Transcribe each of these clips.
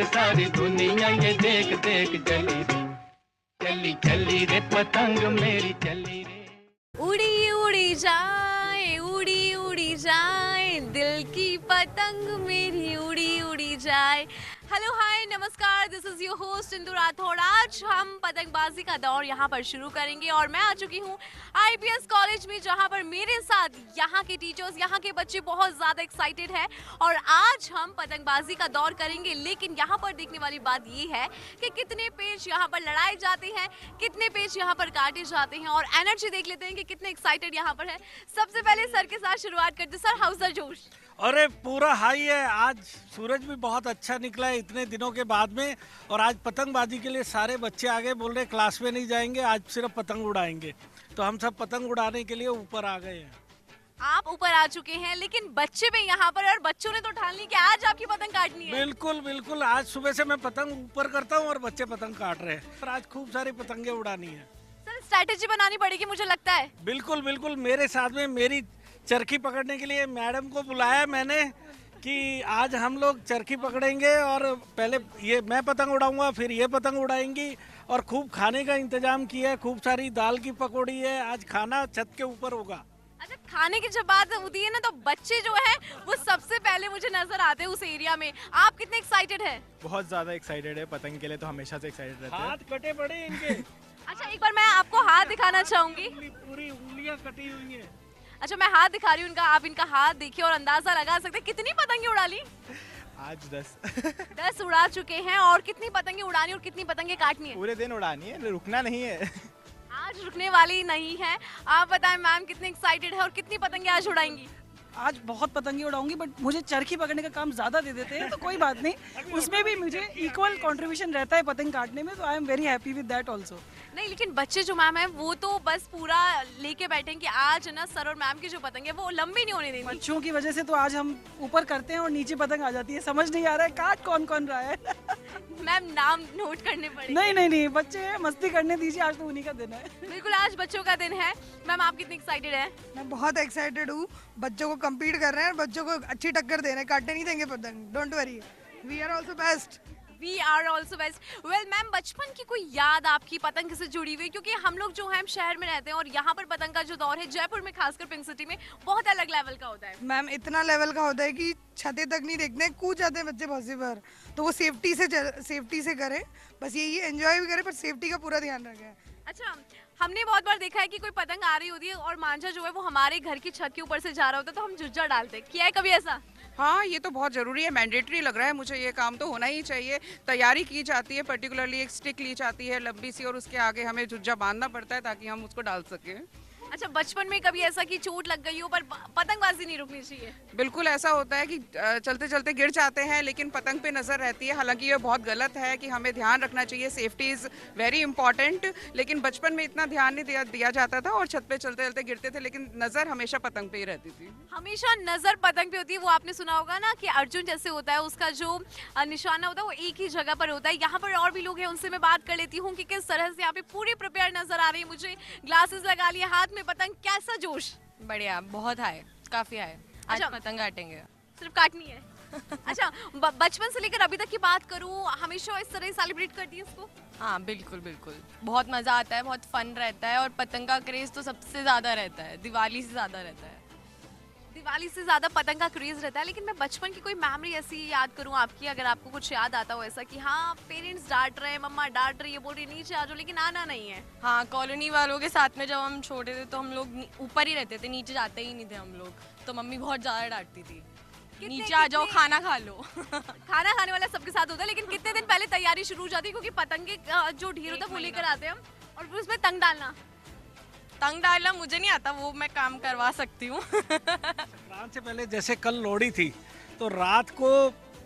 कर सारी दुनिया ये देख देख जली रे, चली चली रे पतंग मेरी चली रे। उड़ी उड़ी जाए दिल की पतंग मेरी उड़ी उड़ी जाए। हेलो हाय नमस्कार, this is your host Indu Rathore. आज हम पतंगबाजी का दौर यहाँ पर शुरू करेंगे और मैं आ चुकी हूँ आईपीएस कॉलेज में, जहाँ पर मेरे साथ यहाँ के टीचर्स, यहाँ के बच्चे बहुत ज़्यादा एक्साइटेड हैं और आज हम पतंगबाजी का दौर करेंगे। लेकिन यहाँ पर देखने वाली बात ये है कि कितने पेज यहाँ पर लड़ाए जाते हैं, कितने पेज यहाँ पर काटे जाते हैं और एनर्जी देख लेते हैं कि कितने एक्साइटेड यहाँ पर है। सबसे पहले सर के साथ शुरुआत करते। सर, हाउ इज द जोश? अरे पूरा हाई है। आज सूरज भी बहुत अच्छा निकला है इतने दिनों के बाद में, और आज पतंगबाजी के लिए सारे बच्चे आगे बोल रहे क्लास में नहीं जाएंगे, आज सिर्फ पतंग उड़ाएंगे। तो हम सब पतंग उड़ाने के लिए ऊपर आ गए हैं। आप ऊपर आ चुके हैं, लेकिन बच्चे भी यहाँ पर, और बच्चों ने तो ठान ली कि आज आपकी पतंग काटनी है। बिल्कुल बिल्कुल, आज सुबह से मैं पतंग ऊपर करता हूँ और बच्चे पतंग काट रहे हैं। और आज खूब सारी पतंगे उड़ानी है। सर, स्ट्रैटेजी बनानी पड़ेगी मुझे लगता है। बिल्कुल बिल्कुल, मेरे साथ में मेरी चरखी पकड़ने के लिए मैडम को बुलाया मैंने कि आज हम लोग चरखी पकड़ेंगे और पहले ये मैं पतंग उड़ाऊंगा, फिर ये पतंग उड़ाएंगी, और खूब खाने का इंतजाम किया है। खूब सारी दाल की पकौड़ी है, आज खाना छत के ऊपर होगा। अच्छा, खाने की जब बात होती है ना, तो बच्चे जो है वो सबसे पहले मुझे नजर आते हैं उस एरिया में। आप कितने एक्साइटेड हैं? बहुत ज्यादा एक्साइटेड है। पतंग के लिए तो हमेशा से एक्साइटेड रहते हैं। हाथ कटे पड़े इनके। अच्छा, एक बार मैं आपको हाथ दिखाना चाहूंगी। पूरी उंगलियां कटी हुई हैं। अच्छा, मैं हाथ दिखा रही हूँ इनका, आप इनका हाथ देखिए और अंदाजा लगा सकते हैं कितनी पतंगे उड़ा ली। आज 10 10 उड़ा चुके हैं। और कितनी पतंगे उड़ानी और कितनी पतंगे काटनी है? पूरे दिन उड़ानी है, रुकना नहीं है। आज रुकने वाली नहीं है। आप बताएं मैम, कितने एक्साइटेड है और कितनी पतंगे आज उड़ाएंगी? आज बहुत पतंगे उड़ाऊंगी, बट मुझे चरखी पकड़ने का काम ज्यादा दे देते हैं, तो कोई बात नहीं, उसमें भी मुझे इक्वल कंट्रीब्यूशन रहता है पतंग काटने में, तो I am very happy with that also. नहीं, लेकिन बच्चे जो मैम है वो तो बस पूरा लेके बैठे हैं कि आज ना सर और मैम की जो पतंग है वो लंबी नहीं होने देंगी। बच्चों की वजह से तो आज हम ऊपर करते हैं और नीचे पतंग आ जाती है, समझ नहीं आ रहा है काट कौन कौन रहा है। मैम, नाम नोट करने पड़ेंगे। नहीं, बच्चे हैं, मस्ती करने दीजिए, आज तो उन्हीं का दिन है। बिल्कुल, आज बच्चों का दिन है। मैम, आप कितनी एक्साइटेड है? मैं बहुत एक्साइटेड हूँ। बच्चों को कम्पीट कर रहे हैं, बच्चों को अच्छी टक्कर दे रहे हैं, काटने नहीं देंगे पतंग। Don't worry, we are also best. We are also best. Well ma'am, बचपन की कोई याद आपकी पतंग से जुड़ी हुई? क्योंकि हम लोग जो हैं शहर में रहते हैं और यहाँ पर पतंग का जो दौर है जयपुर में, खासकर पिंक सिटी में, बहुत अलग लेवल का होता है। मैम, इतना लेवल का होता है कि छतें तक नहीं देखते, कूद जाते हैं बच्चे बहुत सी बार। तो वो सेफ्टी से करें, बस यही एंजॉय भी करें, पर सेफ्टी का पूरा ध्यान रखें। अच्छा, हमने बहुत बार देखा है कि कोई पतंग आ रही होती है और मांझा जो है वो हमारे घर की छत के ऊपर से जा रहा होता है, तो हम जुज्जा डालते हैं। किया है कभी ऐसा? हाँ, ये तो बहुत ज़रूरी है, मैंडेटरी लग रहा है मुझे, ये काम तो होना ही चाहिए। तैयारी की जाती है, पर्टिकुलरली एक स्टिक ली जाती है लंबी सी, और उसके आगे हमें जुज्जा बांधना पड़ता है ताकि हम उसको डाल सकें। अच्छा, बचपन में कभी ऐसा कि चोट लग गई हो पर पतंगबाजी नहीं रुकनी चाहिए? बिल्कुल ऐसा होता है कि चलते चलते गिर जाते हैं, लेकिन पतंग पे नज़र रहती है। हालांकि ये बहुत गलत है कि हमें ध्यान रखना चाहिए, सेफ्टी इज़ वेरी इंपॉर्टेंट। लेकिन बचपन में इतना ध्यान नहीं दिया जाता था और छत पे चलते चलते गिरते थे, लेकिन नज़र हमेशा पतंग पे ही रहती थी। हमेशा नजर पतंग पे होती है। वो आपने सुना होगा ना कि अर्जुन जैसे होता है, उसका जो निशाना होता है वो एक ही जगह पर होता है। यहाँ पर और भी लोग हैं, उनसे मैं बात कर लेती हूँ कि किस तरह से यहाँ पे पूरी प्रिपेयर नजर आ रही है। मुझे ग्लासेस लगा लिए, हाथ में पतंग, कैसा जोश? बढ़िया, बहुत हाई, काफी हाई। आज अच्छा, पतंग काटेंगे। सिर्फ काटनी है? अच्छा, बचपन से लेकर अभी तक की बात करूँ, हमेशा इस तरह सेलिब्रेट करती है इसको? हाँ बिल्कुल बिल्कुल, बहुत मजा आता है, बहुत फन रहता है, और पतंग का क्रेज तो सबसे ज्यादा रहता है, दिवाली से ज्यादा रहता है। दिवाली से ज्यादा पतंग का क्रेज रहता है। लेकिन मैं बचपन की कोई मेमोरी ऐसी याद करूं आपकी, अगर आपको कुछ याद आता हो ऐसा कि हाँ पेरेंट्स डांट रहे हैं, मम्मा डांट रही है, बोल रही है नीचे आ जाओ, लेकिन आना नहीं है। हाँ, कॉलोनी वालों के साथ में जब हम छोटे थे तो हम लोग ऊपर ही रहते थे, नीचे जाते ही नहीं थे हम लोग, तो मम्मी बहुत ज्यादा डांटती थी, नीचे आ जाओ, खाना खा लो। खाना खाने वाला सबके साथ होता है, लेकिन कितने दिन पहले तैयारी शुरू हो जाती है? क्योंकि पतंगे जो ढेर होता है वो लेकर आते हैं हम, और फिर उसमें तंग डालना मुझे नहीं आता, वो मैं काम करवा सकती हूँ। संक्रांत से पहले जैसे कल लोहड़ी थी, तो रात को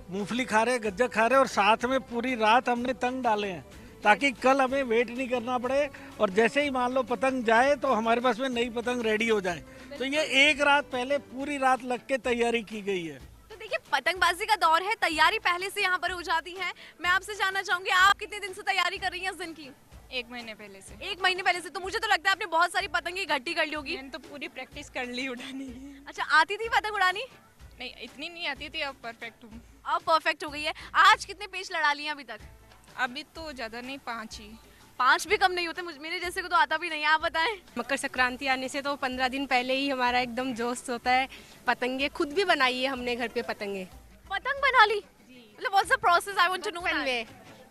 मूंगफली खा रहे, गज्जक खा रहे, और साथ में पूरी रात हमने तंग डाले हैं ताकि कल हमें वेट नहीं करना पड़े, और जैसे ही मान लो पतंग जाए तो हमारे पास में नई पतंग रेडी हो जाए। तो ये एक रात पहले पूरी रात लग के तैयारी की गई है। तो देखिए, पतंगबाजी का दौर है, तैयारी पहले से यहाँ पर हो जाती है। मैं आपसे जानना चाहूंगी, आप कितने दिन से तैयारी कर रही हैं इस दिन की? 1 महीने पहले से। 1 महीने पहले से? तो मुझे तो लगता है आपने बहुत सारी पतंगे इकट्ठी कर ली होगी। मैंने तो पूरी प्रैक्टिस कर ली उड़ाने की। अच्छा, आती थी पतंग उड़ानी? नहीं, इतनी नहीं आती थी, अब परफेक्ट हूँ। अब परफेक्ट हो गई है। आज कितने पेच लड़ा लिए अभी तक? अभी तो ज़्यादा नहीं, 5 ही। 5 भी कम नहीं होते, मेरे जैसे को तो आता भी नहीं है। आप बताएं। मकर संक्रांति आने से तो 15 दिन पहले ही हमारा एकदम जोश होता है। पतंगे खुद भी बनाई है हमने घर पे पतंगे। पतंग बना ली? मतलब what's the process, I want to know बचपन में,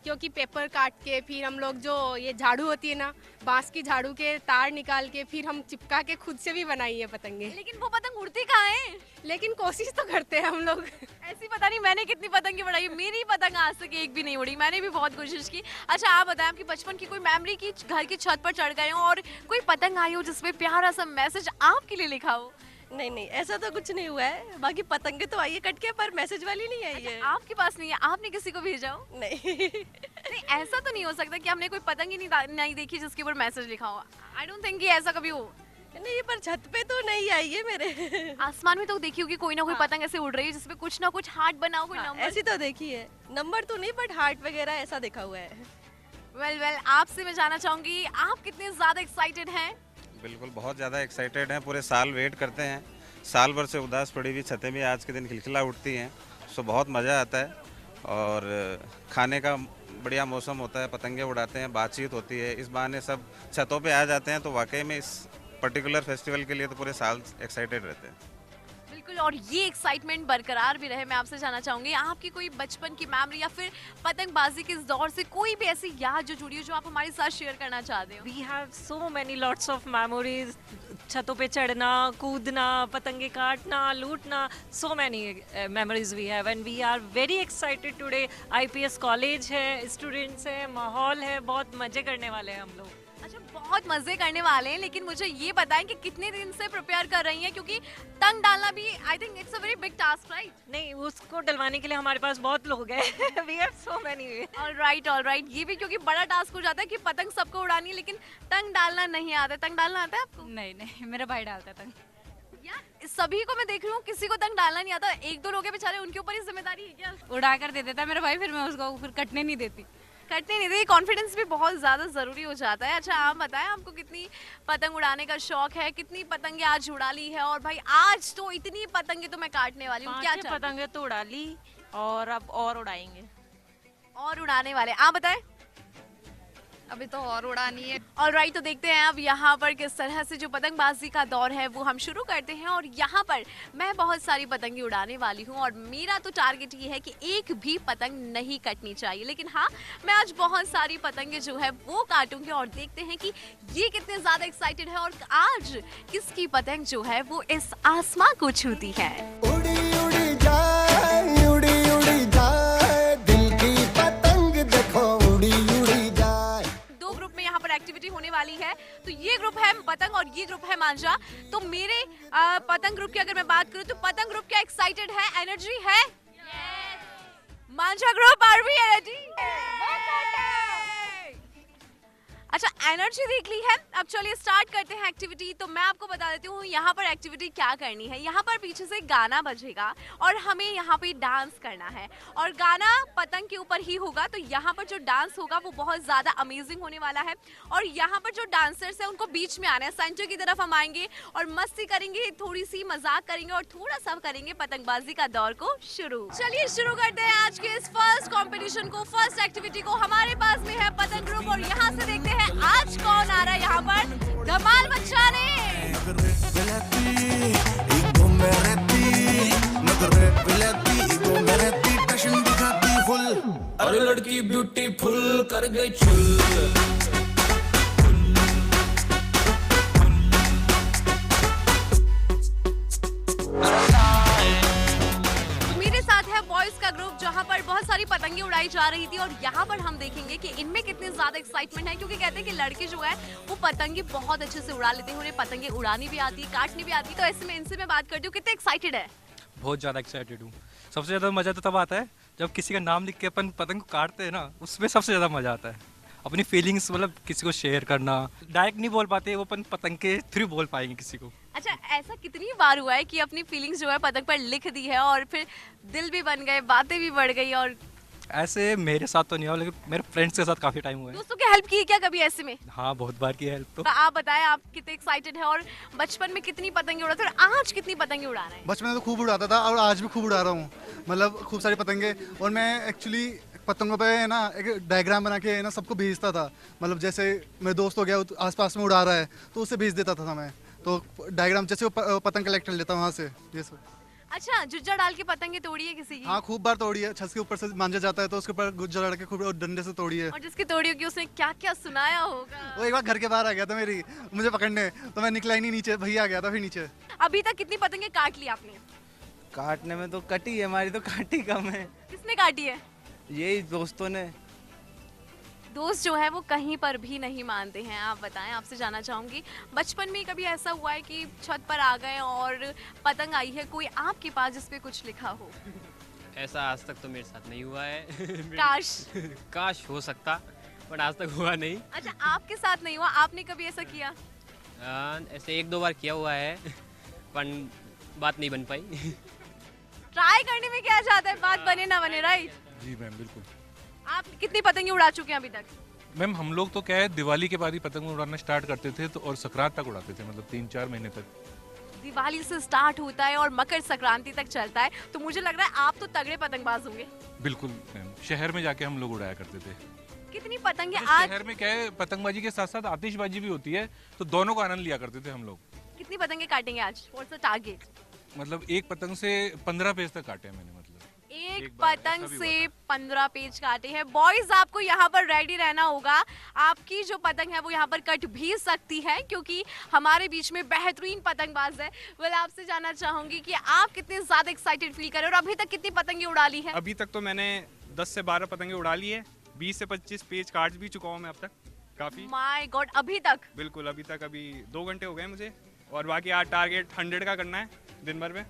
क्योंकि पेपर काट के फिर हम लोग जो ये झाड़ू होती है ना, बांस की झाड़ू के तार निकाल के फिर हम चिपका के खुद से भी बनाई है पतंगे। लेकिन वो पतंग उड़ती कहाँ है? लेकिन कोशिश तो करते हैं हम लोग। ऐसी पता नहीं मैंने कितनी पतंग बढ़ाई, मेरी पतंग आज तक एक भी नहीं उड़ी, मैंने भी बहुत कोशिश की। अच्छा आप बताएं, आपकी बचपन की कोई मेमोरी की घर की छत पर चढ़ गए हो और कोई पतंग आई हो जिसमें प्यारा सा मैसेज आपके लिए लिखा हो? नहीं नहीं, ऐसा तो कुछ नहीं हुआ है। बाकी पतंगे तो आई है कट के, पर मैसेज वाली नहीं आई है। आपके पास नहीं है, आपने किसी को भेजा हो? नहीं नहीं, ऐसा तो नहीं हो सकता कि हमने कोई पतंग ही नहीं देखी जिसके ऊपर मैसेज लिखा हो। आई डोंट थिंक कि ऐसा कभी हो। नहीं, पर छत पे तो नहीं आई है मेरे। आसमान में तो देखी होगी कोई ना कोई पतंग ऐसे उड़ रही है जिसपे कुछ ना कुछ हार्ट बना हो, कोई नंबर। ऐसी तो देखी है, नंबर तो नहीं बट हार्ट वगैरह ऐसा देखा हुआ है। वेल आपसे मैं जानना चाहूंगी, आप कितने ज्यादा एक्साइटेड हैं? बिल्कुल, बहुत ज़्यादा एक्साइटेड हैं। पूरे साल वेट करते हैं। साल भर से उदास पड़ी हुई छतें भी आज के दिन खिलखिला उठती हैं। सो बहुत मज़ा आता है और खाने का बढ़िया मौसम होता है, पतंगे उड़ाते हैं, बातचीत होती है। इस बहाने सब छतों पे आ जाते हैं, तो वाकई में इस पर्टिकुलर फेस्टिवल के लिए तो पूरे साल एक्साइटेड रहते हैं। बिल्कुल, और ये एक्साइटमेंट बरकरार भी रहे। मैं आपसे जानना चाहूंगी, आपकी कोई बचपन की मेमोरी या फिर पतंगबाजी के इस दौर से कोई भी ऐसी याद जो जुड़ी हो जो आप हमारे साथ शेयर करना चाहते हो? We have so many lots of memories. छतों पे चढ़ना, कूदना, पतंगे काटना, लूटना, so many memories we have and we are very excited today. IPS college है, स्टूडेंट्स हैं, माहौल है, बहुत मजे करने वाले हैं हम लोग। अच्छा, बहुत मजे करने वाले हैं, लेकिन मुझे ये बताएं कि कितने दिन से प्रिपेयर कर रही हैं, क्योंकि तंग डालना भी I think it's a very big task, right? नहीं, उसको डलवाने के लिए हमारे पास बहुत लोग हैं। We have so many. All right, ये भी क्योंकि बड़ा टास्क हो जाता है कि पतंग सबको उड़ानी है, लेकिन तंग डालना नहीं आता। तंग डालना आता है आपको? नहीं, मेरा भाई डालता है तंग। यार सभी को मैं देख रही हूँ, किसी को तंग डालना नहीं आता। 1-2 लोग हैं बेचारे, उनके ऊपर ही जिम्मेदारी है क्या? उड़ा कर दे देता है मेरा भाई, फिर मैं उसको फिर कटने नहीं देती। कटने नहीं दे, कॉन्फिडेंस भी बहुत ज़्यादा ज़रूरी हो जाता है। अच्छा आप बताएं, आपको कितनी पतंग उड़ाने का शौक है? कितनी पतंगे आज उड़ा ली है? और भाई आज तो इतनी पतंगे तो मैं काटने वाली हूँ, क्या पतंगे तो उड़ा ली और अब और उड़ाएंगे, और उड़ाने वाले। आप बताएं। अभी तो और उड़ानी है। ऑलराइट, तो देखते हैं अब यहाँ पर किस तरह से जो पतंगबाजी का दौर है वो हम शुरू करते हैं। और यहाँ पर मैं बहुत सारी पतंगे उड़ाने वाली हूँ और मेरा तो टारगेट ये है कि एक भी पतंग नहीं कटनी चाहिए। लेकिन हाँ, मैं आज बहुत सारी पतंगे जो है वो काटूंगी और देखते हैं कि ये कितने ज़्यादा एक्साइटेड है और आज किसकी पतंग जो है वो इस आसमां को छूती है। उड़ी उड़ी जाए, उड़ी उड़ी जाए, दिल की पतंग देखो उड़ी उड़ी जाए। यहाँ पर एक्टिविटी होने वाली है, तो ये ग्रुप है पतंग और ये ग्रुप है मांझा। तो मेरे पतंग ग्रुप की अगर मैं बात करूं तो पतंग ग्रुप क्या एक्साइटेड है, एनर्जी है? मांझा ग्रुप, आर वी रेडी? अच्छा, एनर्जी देख ली है, अब चलिए स्टार्ट करते हैं एक्टिविटी। तो मैं आपको बता देती हूँ यहाँ पर एक्टिविटी क्या करनी है। यहाँ पर पीछे से गाना बजेगा और हमें यहाँ पे डांस करना है और गाना पतंग के ऊपर ही होगा। तो यहाँ पर जो डांस होगा वो बहुत ज़्यादा अमेजिंग होने वाला है और यहाँ पर जो डांसर्स हैं उनको बीच में आना है। सेंटर की तरफ हम आएंगे और मस्ती करेंगे, थोड़ी सी मजाक करेंगे और थोड़ा सा करेंगे पतंगबाजी का दौर को शुरू। चलिए शुरू करते हैं आज के इस फर्स्ट कॉम्पिटिशन को, फर्स्ट एक्टिविटी को। हमारे पास में है पतंग ग्रुप और यहाँ से देखते हैं आज कौन आ रहा है यहाँ पर धमाल मचाने। अरे लड़की ब्यूटीफुल कर गई चुल। बॉयज का ग्रुप जहां पर बहुत सारी पतंगे उड़ाई जा रही थी और यहाँ पर हम देखेंगे कि इनमें कितनी ज्यादा एक्साइटमेंट है, क्योंकि कहते हैं कि लड़के जो है वो पतंगे बहुत अच्छे से उड़ा लेते हैं, उन्हें पतंगे उड़ानी भी आती है, काटनी भी आती है। तो ऐसे में इनसे मैं बात करती हूँ, कितने एक्साइटेड है? बहुत ज़्यादा एक्साइटेड हूँ। सबसे ज़्यादा मज़ा तो तब आता है जब किसी का नाम लिख के अपन पतंग को काटते हैं ना, उसमें सबसे ज़्यादा मज़ा आता है। अपनी फीलिंग्स मतलब किसी को शेयर करना, डायरेक्ट नहीं बोल पाते, वो अपन पतंग के थ्रू बोल पाएंगे किसी को। अच्छा, ऐसा कितनी बार हुआ है कि अपनी फीलिंग्स जो है पतंग पर लिख दी है और फिर दिल भी बन गए, बातें भी बढ़ गई और ऐसे मेरे साथ तो नहीं हुआ, लेकिन मेरे फ्रेंड्स के साथ काफ़ी टाइम हुआ है। दोस्तों की हेल्प की है क्या कभी ऐसे में? हाँ, बहुत बार की हेल्प तो। आप बताएं, आप कितने एक्साइटेड हैं और बचपन में कितनी पतंगे उड़ाते और आज कितनी पतंगे उड़ा रहे हैं? बचपन में तो खूब उड़ाता था और आज भी खूब उड़ा रहा हूँ, मतलब खूब सारी पतंगे। और मैं एक्चुअली पतंगों पे है ना एक डायग्राम बना के ना सबको भेजता था, मतलब जैसे मेरे दोस्त हो गया वो आसपास में उड़ा रहा है तो उसे भेज देता था मैं, तो डायग्राम जैसे वो पतंग कलेक्ट कर लेता वहाँ से ये सब। अच्छा, जुज्जा डाल के पतंगे तोड़ी है किसी की? हाँ, खूब बार तोड़ी है। छत के ऊपर से मांझा जाता है तो उसके ऊपर गुज्जा लड़ के खूब डंडे से तोड़ी है। और जिसकी तोड़ी होगी उसने क्या क्या सुनाया होगा? वो एक बार घर के बाहर आ गया था मेरी मुझे पकड़ने, तो मैं निकला ही नहीं नीचे, भैया आ गया था फिर नीचे। अभी तक कितनी पतंगे काट ली आपने? काटने में तो कटी है, हमारी तो काटी कम है। किसने काटी है? यही दोस्तों ने। दोस्त जो है वो कहीं पर भी नहीं मानते हैं। आप बताएं, आपसे जानना चाहूंगी, बचपन में कभी ऐसा हुआ है कि छत पर आ गए और पतंग आई है कोई आपके पास जिस पे कुछ लिखा हो? ऐसा आज तक तो मेरे साथ नहीं हुआ है। काश काश हो सकता, पर आज तक हुआ नहीं। अच्छा, आपके साथ नहीं हुआ, आपने कभी ऐसा किया? ऐसे एक दो बार किया हुआ है, पर बात नहीं बन पाई। ट्राई करने में क्या जाता है, बात बने ना बने, राइट? जी मैम, बिल्कुल। आप कितनी पतंगे उड़ा चुके हैं अभी तक? मैम हम लोग तो क्या है, दिवाली के बाद ही पतंग उड़ाना स्टार्ट करते थे तो, और संक्रांत तक उड़ाते थे, मतलब 3-4 महीने तक। दिवाली से स्टार्ट होता है और मकर संक्रांति तक चलता है, तो मुझे लग रहा है आप तो तगड़े पतंगबाज होंगे। बिल्कुल मैम, शहर में जाके हम लोग उड़ाया करते थे। कितनी पतंगे मतलब आज? शहर में क्या है, पतंगबाजी के साथ साथ आतिशबाजी भी होती है, तो दोनों का आनंद लिया करते थे हम लोग। कितनी पतंगे काटेंगे आज? What's the target? मतलब एक पतंग से 15 पेज तक काटे हैं मैंने, मतलब एक पतंग से 15 पेज काटे हैं। बॉयज, आपको यहाँ पर रेडी रहना होगा, आपकी जो पतंग है वो यहाँ पर कट भी सकती है क्योंकि हमारे बीच में बेहतरीन पतंगबाज है। वेल, आपसे जानना चाहूंगी कि आप कितने ज्यादा एक्साइटेड फील कर रहे हो और अभी तक कितनी पतंगे उड़ा ली है? अभी तक तो मैंने 10 से 12 पतंगे उड़ा ली है, 20 से 25 पेज काट भी चुका हूँ मैं अब तक, काफी। माय गॉड, अभी तक? बिल्कुल, अभी तक, अभी 2 घंटे हो गए मुझे, और बाकी आज टारगेट 100 का करना है दिन भर में।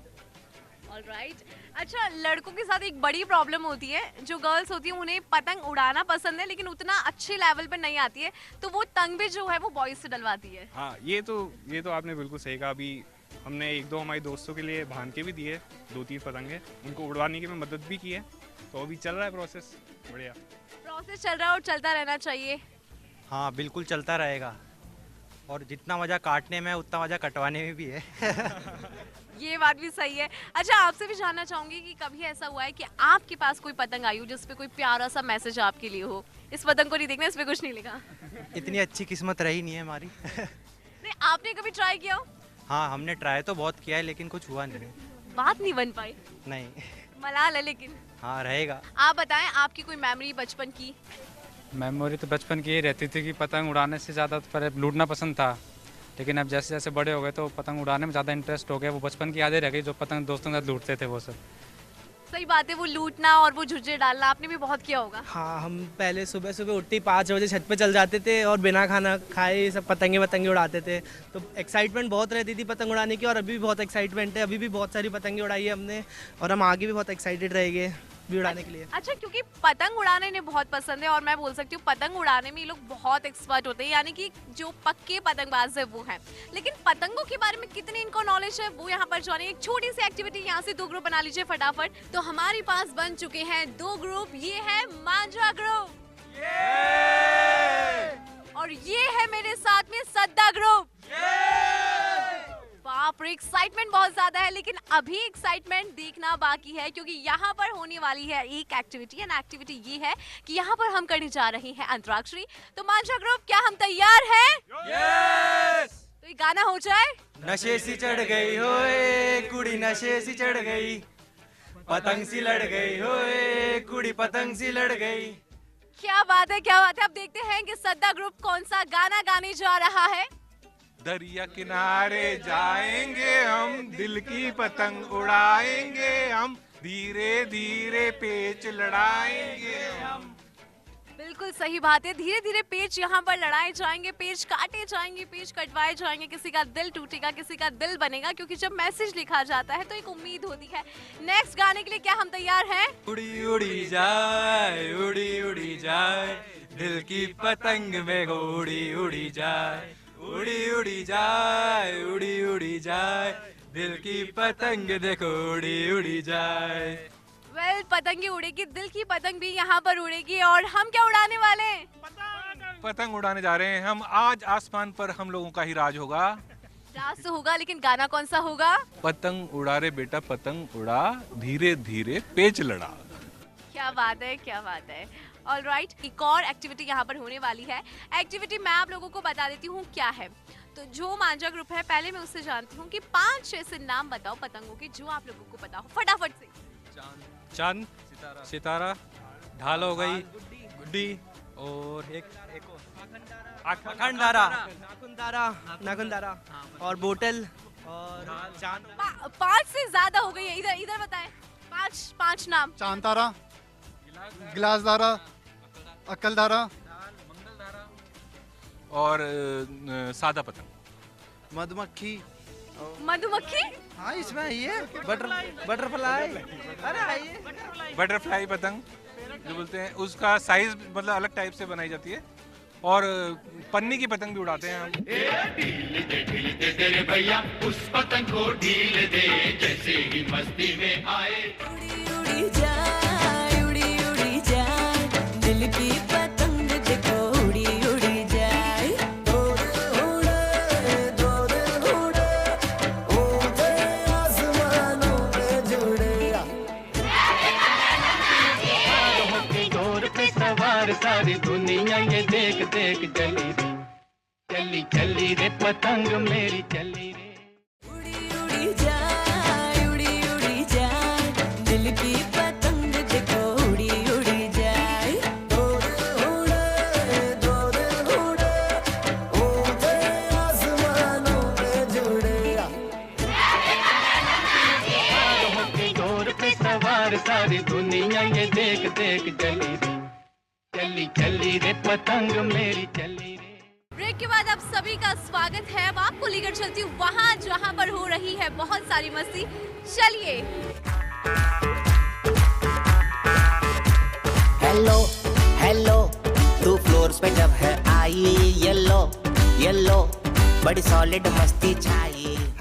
ऑलराइट। अच्छा, लड़कों के साथ एक बड़ी प्रॉब्लम होती है, जो गर्ल्स होती हैं उन्हें पतंग उड़ाना पसंद है लेकिन उतना अच्छे लेवल पर नहीं आती है, तो वो तंग भी जो है वो बॉयज से डलवाती है। हाँ, ये तो आपने बिल्कुल सही कहा। अभी हमने 1-2 हमारे दोस्तों के लिए भान के भी दिए, 2-3 पतंगे, उनको उड़वाने की मैं मदद भी की है, तो अभी चल रहा है प्रोसेस। बढ़िया प्रोसेस चल रहा है और चलता रहना चाहिए। हाँ, बिल्कुल चलता रहेगा, और जितना मज़ा काटने में उतना मज़ा कटवाने में भी है। ये बात भी सही है। अच्छा, आपसे भी जानना चाहूंगी कि कभी ऐसा हुआ है कि आपके पास कोई पतंग आई हो जिस पे कोई प्यारा सा मैसेज आपके लिए हो, इस पतंग को नहीं देखना, इस पे कुछ नहीं लिखा? इतनी अच्छी किस्मत रही नहीं है हमारी। नहीं, आपने कभी ट्राई किया हो? हाँ, हमने ट्राई तो बहुत किया है लेकिन कुछ हुआ नहीं। बात नहीं बन पाई? नहीं। मलाल है लेकिन। हाँ, रहेगा। आप बताएं, आपकी कोई मेमोरी बचपन की? मेमोरी तो बचपन की ये रहती थी कि पतंग उड़ाने से ज़्यादा तो पहले लूटना पसंद था, लेकिन अब जैसे जैसे बड़े हो गए तो पतंग उड़ाने में ज़्यादा इंटरेस्ट हो गया। वो बचपन की यादें रह गई, जो पतंग दोस्तों के साथ लूटते थे वो सब। सही बात है, वो लूटना और वो झुज्जे डालना आपने भी बहुत किया होगा। हाँ, हम पहले सुबह सुबह उठते ही 5 बजे छत पे चल जाते थे और बिना खाना खाए सब पतंगे उड़ाते थे, तो एक्साइटमेंट बहुत रहती थी पतंग उड़ाने की, और अभी भी बहुत एक्साइटमेंट है। अभी भी बहुत सारी पतंगे उड़ाई है हमने, और हम आगे भी बहुत एक्साइटेड रहेंगे भी उड़ाने के लिए। अच्छा, क्योंकि पतंग उड़ाने इन्हें बहुत पसंद है और मैं बोल सकती हूँ पतंग उड़ाने में ये लोग बहुत एक्सपर्ट होते हैं, यानी कि जो पक्के पतंगबाज है वो हैं। लेकिन पतंगों के बारे में कितनी इनको नॉलेज है वो यहाँ पर जानिए। एक छोटी सी एक्टिविटी, यहाँ से 2 ग्रुप बना लीजिए फटाफट। तो हमारे पास बन चुके हैं 2 ग्रुप, ये है मांझा ग्रुप और ये है मेरे साथ में सद्दा ग्रुप। बाप रे, एक्साइटमेंट बहुत ज्यादा है, लेकिन अभी एक्साइटमेंट देखना बाकी है क्योंकि यहाँ पर होने वाली है एक एक्टिविटी। एंड एक्टिविटी ये है कि यहाँ पर हम करने जा रहे हैं अंतराक्षरी। तो मांझा ग्रुप, क्या हम तैयार हैं? यस! तो ये गाना हो जाए। नशे सी चढ़ गई होए कुड़ी, नशे सी चढ़ गई, पतंग सी लड़ गई होए कुड़ी, पतंग सी लड़ गई। क्या बात है, क्या बात है। अब देखते हैं कि सद्दा ग्रुप कौन सा गाना गाने जा रहा है। दरिया किनारे जाएंगे हम, दिल की पतंग उड़ाएंगे हम, धीरे धीरे पेच लड़ाएंगे हम। बिल्कुल सही बात है, धीरे धीरे पेच यहाँ पर लड़ाए जाएंगे, पेच काटे जाएंगे, पेच कटवाए जाएंगे, किसी का दिल टूटेगा, किसी का दिल बनेगा, क्योंकि जब मैसेज लिखा जाता है तो एक उम्मीद होती है। नेक्स्ट गाने के लिए क्या हम तैयार हैं? उड़ी उड़ी जाए, उड़ी उड़ी जाए, दिल की पतंग में उड़ी उड़ी जाए, उड़ी उड़ी जाए, उड़ी उड़ी जाए, दिल की पतंग देखो उड़ी उड़ी जाए। वेल, पतंगे उड़ेगी, दिल की पतंग भी यहाँ पर उड़ेगी। और हम क्या उड़ाने वाले हैं? पतंग उड़ाने जा रहे हैं हम आज। आसमान पर हम लोगों का ही राज होगा। राज तो होगा, लेकिन गाना कौन सा होगा? पतंग उड़ा रे बेटा पतंग उड़ा, धीरे धीरे पेच लड़ा। क्या बात है, क्या बात है। ऑलराइट, एक और एक्टिविटी यहाँ पर होने वाली है। एक्टिविटी मैं आप लोगों को बता देती हूँ क्या है। तो जो मांझा ग्रुप है, पहले मैं उससे जानती हूँ कि 5 ऐसे नाम बताओ पतंगों के जो आप लोगों को पता हो, फटाफट से। चांद, सितारा, ढाल हो गई, गुड्डी, और एक अखंडारा, नाखूनदारा और बोतल और चांद। 5 से ज्यादा हो गई है। इधर इधर बताएं। 5 नाम। चांतारा, गिलासदारा, अक्कलदारा और सादा पतंग। मधुमक्खी। मधुमक्खी? हाँ इसमें आइए। बटरफ्लाई। अरे आइए। बटरफ्लाई पतंग जो बोलते हैं, उसका साइज मतलब अलग टाइप से बनाई जाती है। और पन्नी की पतंग भी उड़ाते हैं हम। ढील दे तेरे भैया उस पतंग को ढील दे, जैसे ही मस्ती में आए। उड़ी जाए, उड़ी जाए, दिल की पतंग देखो उड़ी उड़ी जाए। दो दिल उड़े, ऊंचे आसमानों में जुड़े। डोर पे सवार सारी दुनिया ये देख देख चली रे, चली चली रे पतंग मेरी चली रे। उड़ी जाए, उड़ी जाए, दिल की पतंग देखो उड़ी उड़ी जाए। दो दिल उड़े, ऊंचे आसमानों में जुड़े। डोर पे सवार सारी दुनिया ये देख देख चली रे, चली चली रे पतंग मेरी चली रे। ब्रेक के बाद आप सभी का स्वागत है। अब आपको लेकर चलती हूँ वहाँ जहाँ पर हो रही है बहुत सारी मस्ती। चलिए। हेलो हेलो, तू फ्लोर्स पे जब है आई, येलो येलो, बड़ी सॉलिड मस्ती छाई।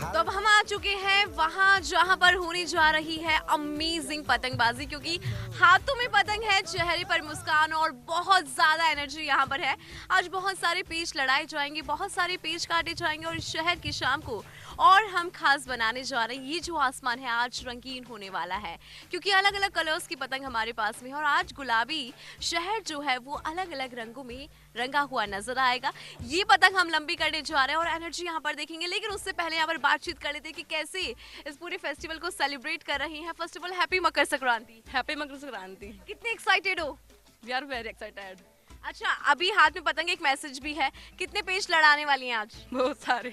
तो अब हम आ चुके हैं वहाँ जहाँ पर होने जा रही है अमेजिंग पतंगबाजी, क्योंकि हाथों में पतंग है, चेहरे पर मुस्कान और बहुत ज़्यादा एनर्जी यहाँ पर है। आज बहुत सारे पेच लड़ाए जाएंगे, बहुत सारे पेच काटे जाएंगे और शहर की शाम को और हम खास बनाने जा रहे हैं। ये जो आसमान है आज रंगीन होने वाला है, क्योंकि अलग अलग कलर्स की पतंग हमारे पास में है। और आज गुलाबी शहर जो है वो अलग अलग रंगों में रंगा हुआ नजर आएगा। ये पतंग हम लंबी करने जा रहे हैं और एनर्जी यहाँ पर देखेंगे। लेकिन उससे पहले यहाँ पर बातचीत कर लेते हैं कि कैसे इस पूरे फेस्टिवल को सेलिब्रेट कर रही हैं। First of all happy Makar Sankranti. Happy Makar Sankranti. कितने एक्साइटेड हो? We are very excited. अच्छा, अभी हाथ में पतंग, एक मैसेज भी है। कितने पेच लड़ाने वाली हैं आज? बहुत सारे।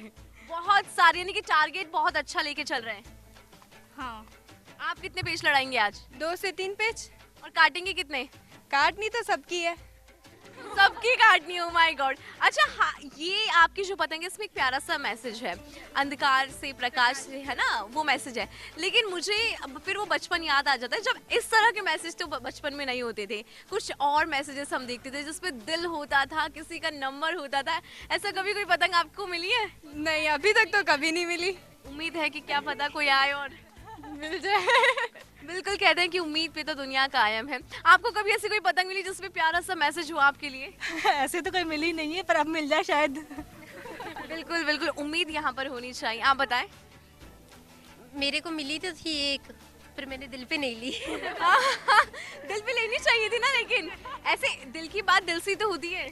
बहुत सारे, यानी कि टारगेट बहुत अच्छा लेके चल रहे हैं। हाँ। आप कितने पेच लड़ाएंगे आज? 2 से 3 पेज। और काटेंगे कितने? काटनी तो सबकी है। सबकी काटनी। हो माय गॉड। अच्छा हाँ, ये आपकी जो पतंग है इसमें एक प्यारा सा मैसेज है, अंधकार से प्रकाश से, है ना, वो मैसेज है। लेकिन मुझे अब फिर वो बचपन याद आ जाता है जब इस तरह के मैसेज तो बचपन में नहीं होते थे। कुछ और मैसेजेस हम देखते थे जिसपे दिल होता था, किसी का नंबर होता था। ऐसा कभी कोई पतंग आपको मिली है? नहीं, अभी तक तो कभी नहीं मिली। उम्मीद है कि क्या पता कोई आए और मिल जाए। बिल्कुल, कहते हैं कि उम्मीद पे तो दुनिया कायम है। आपको कभी ऐसी कोई पतंग मिली जिसमें प्यारा सा मैसेज हो आपके लिए? ऐसे तो कोई मिली नहीं है, पर अब मिल जाए शायद। बिल्कुल बिल्कुल, उम्मीद यहाँ पर होनी चाहिए। आप बताएं। मेरे को मिली तो थी एक, पर मैंने दिल पे नहीं ली। दिल पे लेनी चाहिए थी ना, लेकिन ऐसे दिल की बात दिल से तो होती है।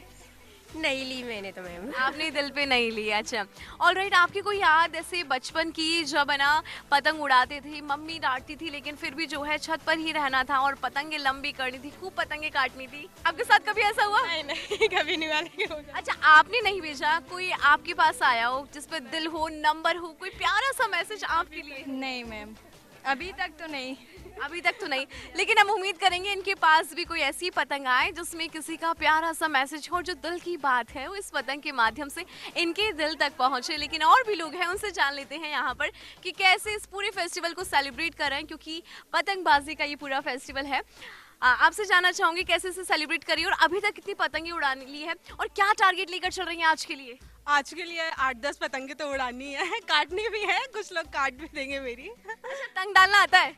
नहीं ली मैंने तो मैम। आपने दिल पे नहीं ली। अच्छा ऑलराइट, आपकी कोई याद ऐसे बचपन की जब है ना पतंग उड़ाते थे, मम्मी डांटती थी लेकिन फिर भी जो है छत पर ही रहना था और पतंगे लंबी करनी थी, खूब पतंगे काटनी थी? आपके साथ कभी ऐसा हुआ? नहीं, कभी नहीं वाला। अच्छा, आपने नहीं भेजा, कोई आपके पास आया हो जिसपे दिल हो, नंबर हो, कोई प्यारा सा मैसेज आपके लिए? नहीं मैम, अभी तक तो नहीं। अभी तक तो नहीं, लेकिन हम उम्मीद करेंगे इनके पास भी कोई ऐसी पतंग आए जिसमें किसी का प्यारा सा मैसेज हो, जो दिल की बात है वो इस पतंग के माध्यम से इनके दिल तक पहुंचे। लेकिन और भी लोग हैं, उनसे जान लेते हैं यहाँ पर कि कैसे इस पूरे फेस्टिवल को सेलिब्रेट कर रहे हैं, क्योंकि पतंगबाजी का ये पूरा फेस्टिवल है। आपसे जानना चाहूंगी कैसे इसे सेलिब्रेट करिए और अभी तक कितनी पतंगे उड़ाने ली है और क्या टारगेट लेकर चल रही हैं आज के लिए? आज के लिए 8-10 पतंगे तो उड़ानी है, काटनी भी है, कुछ लोग काट भी देंगे मेरी। अच्छा, तंग डालना आता है?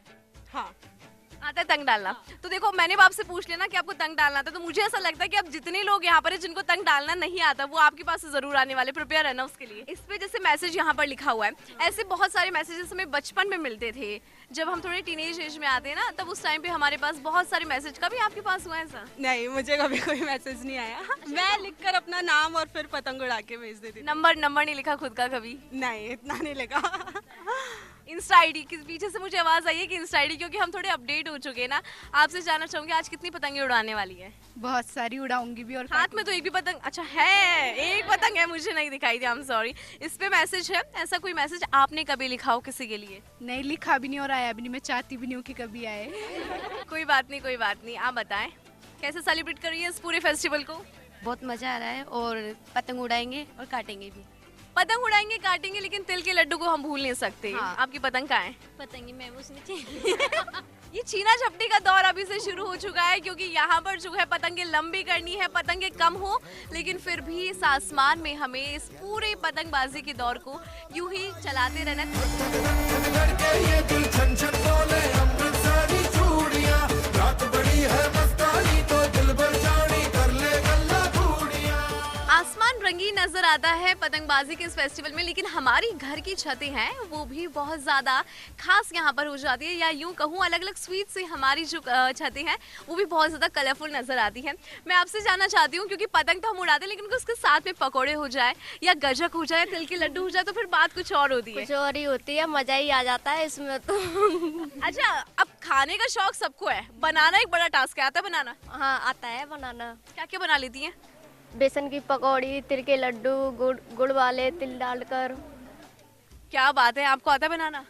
हाँ आता है तंग डालना। तो देखो मैंने अब आपसे पूछ लिया ना कि आपको तंग डालना था, तो मुझे ऐसा लगता है कि अब जितने लोग यहाँ पर है जिनको तंग डालना नहीं आता वो आपके पास जरूर आने वाले, प्रिपेयर रहना उसके लिए। इस पे जैसे मैसेज यहाँ पर लिखा हुआ है, ऐसे बहुत सारे मैसेजेस हमें बचपन में मिलते थे जब हम थोड़े टीनेज एज में आते हैं ना, तब उस टाइम पे हमारे पास बहुत सारे मैसेज। कभी आपके पास हुआ ऐसा? नहीं, मुझे कभी कोई मैसेज नहीं आया। मैं लिखकर अपना नाम और फिर पतंग उड़ा के भेज देती थी। नंबर नहीं लिखा खुद का कभी? नहीं, इतना नहीं लिखा। इंस्टा आईडी किस पीछे से मुझे आवाज आई है कि इंस्टा आईडी, क्योंकि हम थोड़े अपडेट हो चुके हैं ना। आपसे जानना चाहूंगी आज कितनी पतंगे उड़ाने वाली है? बहुत सारी उड़ाऊंगी भी। और हाथ में तो एक भी पतंग, अच्छा है एक पतंग है, मुझे नहीं दिखाई दी, आई एम सॉरी। इस पे मैसेज है, ऐसा कोई मैसेज आपने कभी लिखा हो किसी के लिए? नहीं, लिखा भी नहीं और आया भी नहीं। मैं चाहती भी नहीं हूँ कि कभी आए। कोई बात नहीं। आप बताएं कैसे सेलिब्रेट कर रही है इस पूरे फेस्टिवल को? बहुत मजा आ रहा है और पतंग उड़ाएंगे और काटेंगे भी। पतंग उड़ाएंगे काटेंगे, लेकिन तिल के लड्डू को हम भूल नहीं सकते। हाँ। आपकी पतंग कहाँ है? पतंगी मैम उसने ये छीना झपटी का दौर अभी से शुरू हो चुका है, क्योंकि यहाँ पर जो है पतंगे लंबी करनी है, पतंगे कम हो, लेकिन फिर भी इस आसमान में हमें इस पूरे पतंगबाजी के दौर को यूं ही चलाते रहना। आसमान रंगीन नजर आता है पतंगबाजी के इस फेस्टिवल में, लेकिन हमारी घर की छतें हैं वो भी बहुत ज़्यादा खास यहाँ पर हो जाती है, या यूँ कहूँ अलग अलग स्वीट से हमारी जो छतें हैं वो भी बहुत ज़्यादा कलरफुल नजर आती है। मैं आपसे जानना चाहती हूँ, क्योंकि पतंग तो हम उड़ाते हैं, लेकिन उसके साथ में पकौड़े हो जाए या गजक हो जाए, तिल के लड्डू हो जाए, तो फिर बात कुछ और होती है। कुछ और ही होती है, मजा ही आ जाता है इसमें तो। अच्छा, अब खाने का शौक सबको है, बनाना एक बड़ा टास्क है। आता है बनाना? हाँ आता है बनाना। क्या क्या बना लेती हैं? बेसन की पकौड़ी, तिल के लड्डू, गुड़ वाले तिल डालकर। क्या बात है, आपको आता है बनाना?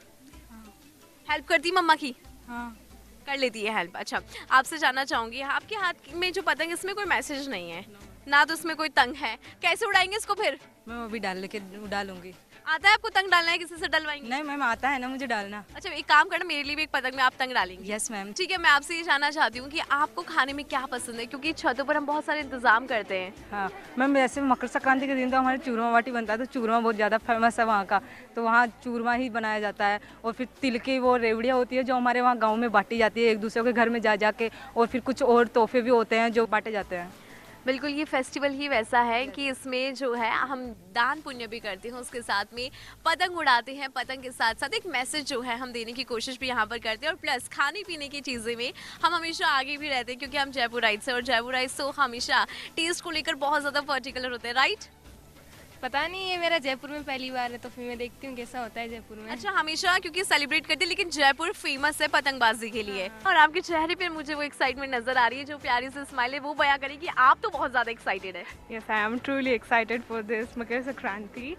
हेल्प करती मम्मा की? हाँ कर लेती है हेल्प। अच्छा, आपसे जानना चाहूंगी आपके हाथ में जो पतंग, इसमें कोई मैसेज नहीं है ना, तो उसमें कोई तंग है, कैसे उड़ाएंगे इसको फिर? मैं वो भी डालूंगी। आता है आपको तंग डालना है? किसी से डलवाएंगे? नहीं मैम, आता है ना मुझे डालना। अच्छा, एक काम करना, मेरे लिए भी एक पतंग में आप तंग डालेंगे। Yes ma'am. ठीक है, मैं आपसे ये जानना चाहती हूँ कि आपको खाने में क्या पसंद है, क्योंकि छतों पर हम बहुत सारे इंतजाम करते हैं। हाँ मैम, वैसे मकर संक्रांति के दिन तो हमारे चूरमा बाटी बनता है, तो चूरमा बहुत ज़्यादा फेमस है वहाँ का, तो वहाँ चूरमा ही बनाया जाता है। और फिर तिल की वो रेवड़ियाँ होती है जो हमारे वहाँ गाँव में बांटी जाती है एक दूसरे के घर में जा जाके, और फिर कुछ और तोहफे भी होते हैं जो बांटे जाते हैं। बिल्कुल, ये फेस्टिवल ही वैसा है कि इसमें जो है हम दान पुण्य भी करते हैं, उसके साथ में पतंग उड़ाते हैं, पतंग के साथ साथ एक मैसेज जो है हम देने की कोशिश भी यहाँ पर करते हैं, और प्लस खाने पीने की चीज़ें में हम हमेशा आगे भी रहते हैं, क्योंकि हम जयपुराइट्स हैं और जयपुराइट्स तो हमेशा टेस्ट को लेकर बहुत ज़्यादा पर्टिकुलर होते हैं, राइट? पता नहीं, ये मेरा जयपुर में पहली बार है, तो फिर मैं देखती हूँ कैसा होता है जयपुर में। अच्छा, हमेशा क्योंकि सेलिब्रेट करते हैं, लेकिन जयपुर फेमस है पतंगबाजी के लिए। और आपके चेहरे पे मुझे वो एक्साइटमेंट नजर आ रही है, जो प्यारी सी स्माइल है वो बयां करें कि आप तो बहुत ज़्यादा एक्साइटेड है। Yes, I am truly excited for this Makar Sankranti,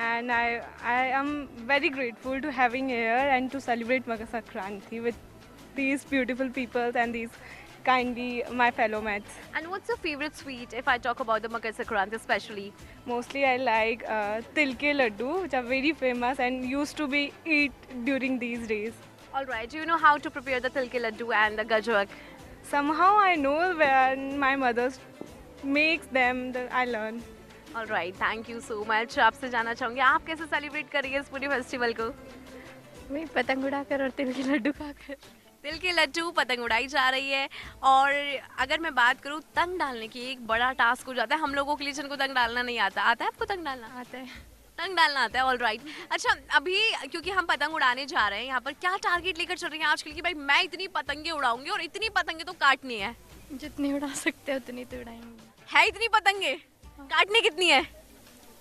and I am very grateful to having here and to celebrate Makar Sankranti with these beautiful people and these kindly my fellow mates. And what's your favorite sweet if I talk about the Makar Sankranti especially? Mostly I like til ke laddu, which are very famous and used to be eat during these days. All right, do you know how to prepare the til ke laddu and the gajak? Somehow I know when my mother makes them, I learn. All right, thank you so much. आपसे जानना चाहूँगी आप कैसे celebrate कर रही है इस पूरे फेस्टिवल को? मैं पतंग उड़ाकर और तिल के लड्डू खाकर। तिल के लड्डू, पतंग उड़ाई जा रही है। और अगर मैं बात करूँ तंग डालने की, एक बड़ा टास्क हो जाता है हम लोगों के लिए जिनको तंग डालना नहीं आता। आता है आपको तंग डालना? आता है। तंग डालना आता है, ऑल राइट। अच्छा, अभी क्योंकि हम पतंग उड़ाने जा रहे हैं, यहाँ पर क्या टारगेट लेकर चल रही हैं आजकल की? भाई मैं इतनी पतंगे उड़ाऊंगी और इतनी पतंगे तो काटनी है। जितनी उड़ा सकते हैं उतनी तो उड़ाएंगे। है इतनी पतंगे? काटनी कितनी है?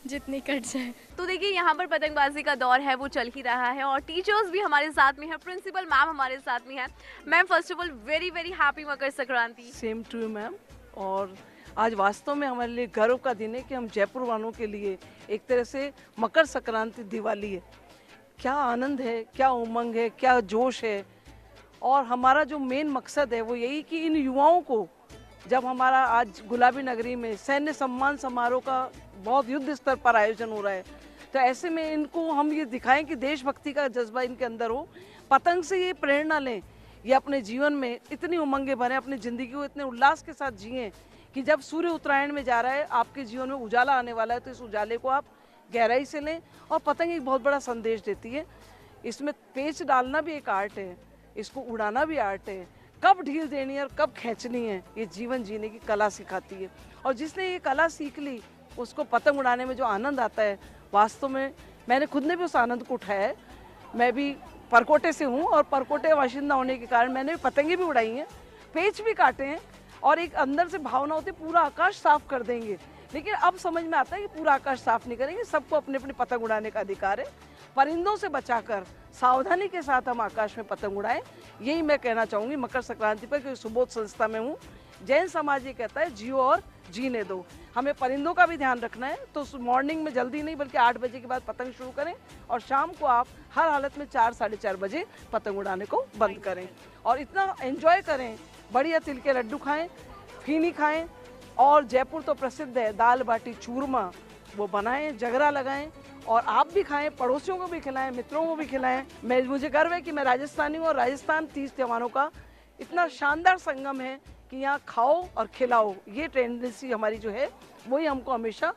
जितनी कट जाए। तो देखिए, यहाँ पर पतंगबाजी का दौर है वो चल ही रहा है, और टीचर्स भी हमारे साथ में है, प्रिंसिपल मैम हमारे साथ में है। Ma'am, first of all very very happy Makar Sankranti. Same to you ma'am. और आज वास्तव में हमारे लिए गर्व का दिन है कि हम जयपुर वालों के लिए एक तरह से मकर संक्रांति दिवाली है। क्या आनंद है, क्या उमंग है, क्या जोश है। और हमारा जो मेन मकसद है वो यही कि इन युवाओं को, जब हमारा आज गुलाबी नगरी में सैन्य सम्मान समारोह का बहुत युद्ध स्तर पर आयोजन हो रहा है, तो ऐसे में इनको हम ये दिखाएं कि देशभक्ति का जज्बा इनके अंदर हो, पतंग से ये प्रेरणा लें, ये अपने जीवन में इतनी उमंगे भरें, अपनी ज़िंदगी को इतने उल्लास के साथ जिएं कि जब सूर्य उत्तरायण में जा रहा है, आपके जीवन में उजाला आने वाला है, तो इस उजाले को आप गहराई से लें। और पतंग एक बहुत बड़ा संदेश देती है। इसमें पेच डालना भी एक आर्ट है, इसको उड़ाना भी आर्ट है, कब ढील देनी है और कब खींचनी है, ये जीवन जीने की कला सिखाती है। और जिसने ये कला सीख ली उसको पतंग उड़ाने में जो आनंद आता है, वास्तव में मैंने खुद ने भी उस आनंद को उठाया है। मैं भी परकोटे से हूँ और परकोटे बाशिंदा होने के कारण मैंने भी पतंगे भी उड़ाई हैं, पेच भी काटे हैं, और एक अंदर से भावना होती है पूरा आकाश साफ कर देंगे। लेकिन अब समझ में आता है कि पूरा आकाश साफ नहीं करेंगे, सबको अपने अपने पतंग उड़ाने का अधिकार है। परिंदों से बचाकर सावधानी के साथ हम आकाश में पतंग उड़ाएं, यही मैं कहना चाहूँगी मकर संक्रांति पर, क्योंकि सुबोध संस्था में हूँ। जैन समाज ये कहता है जियो और जीने दो। हमें परिंदों का भी ध्यान रखना है, तो मॉर्निंग में जल्दी नहीं बल्कि 8 बजे के बाद पतंग शुरू करें, और शाम को आप हर हालत में 4 साढ़े 4 बजे पतंग उड़ाने को बंद करें और इतना एंजॉय करें। बढ़िया तिल के लड्डू खाएं, फीनी खाएं, और जयपुर तो प्रसिद्ध है दाल बाटी चूरमा, वो बनाएं, जगरा लगाएं और आप भी खाएं, पड़ोसियों को भी खिलाएं, मित्रों को भी खिलाएं। मुझे गर्व है कि मैं राजस्थानी हूँ और राजस्थान तीज त्योहारों का इतना शानदार संगम है कि यहाँ खाओ और खिलाओ, ये टेंडेंसी हमारी जो है वही हमको हमेशा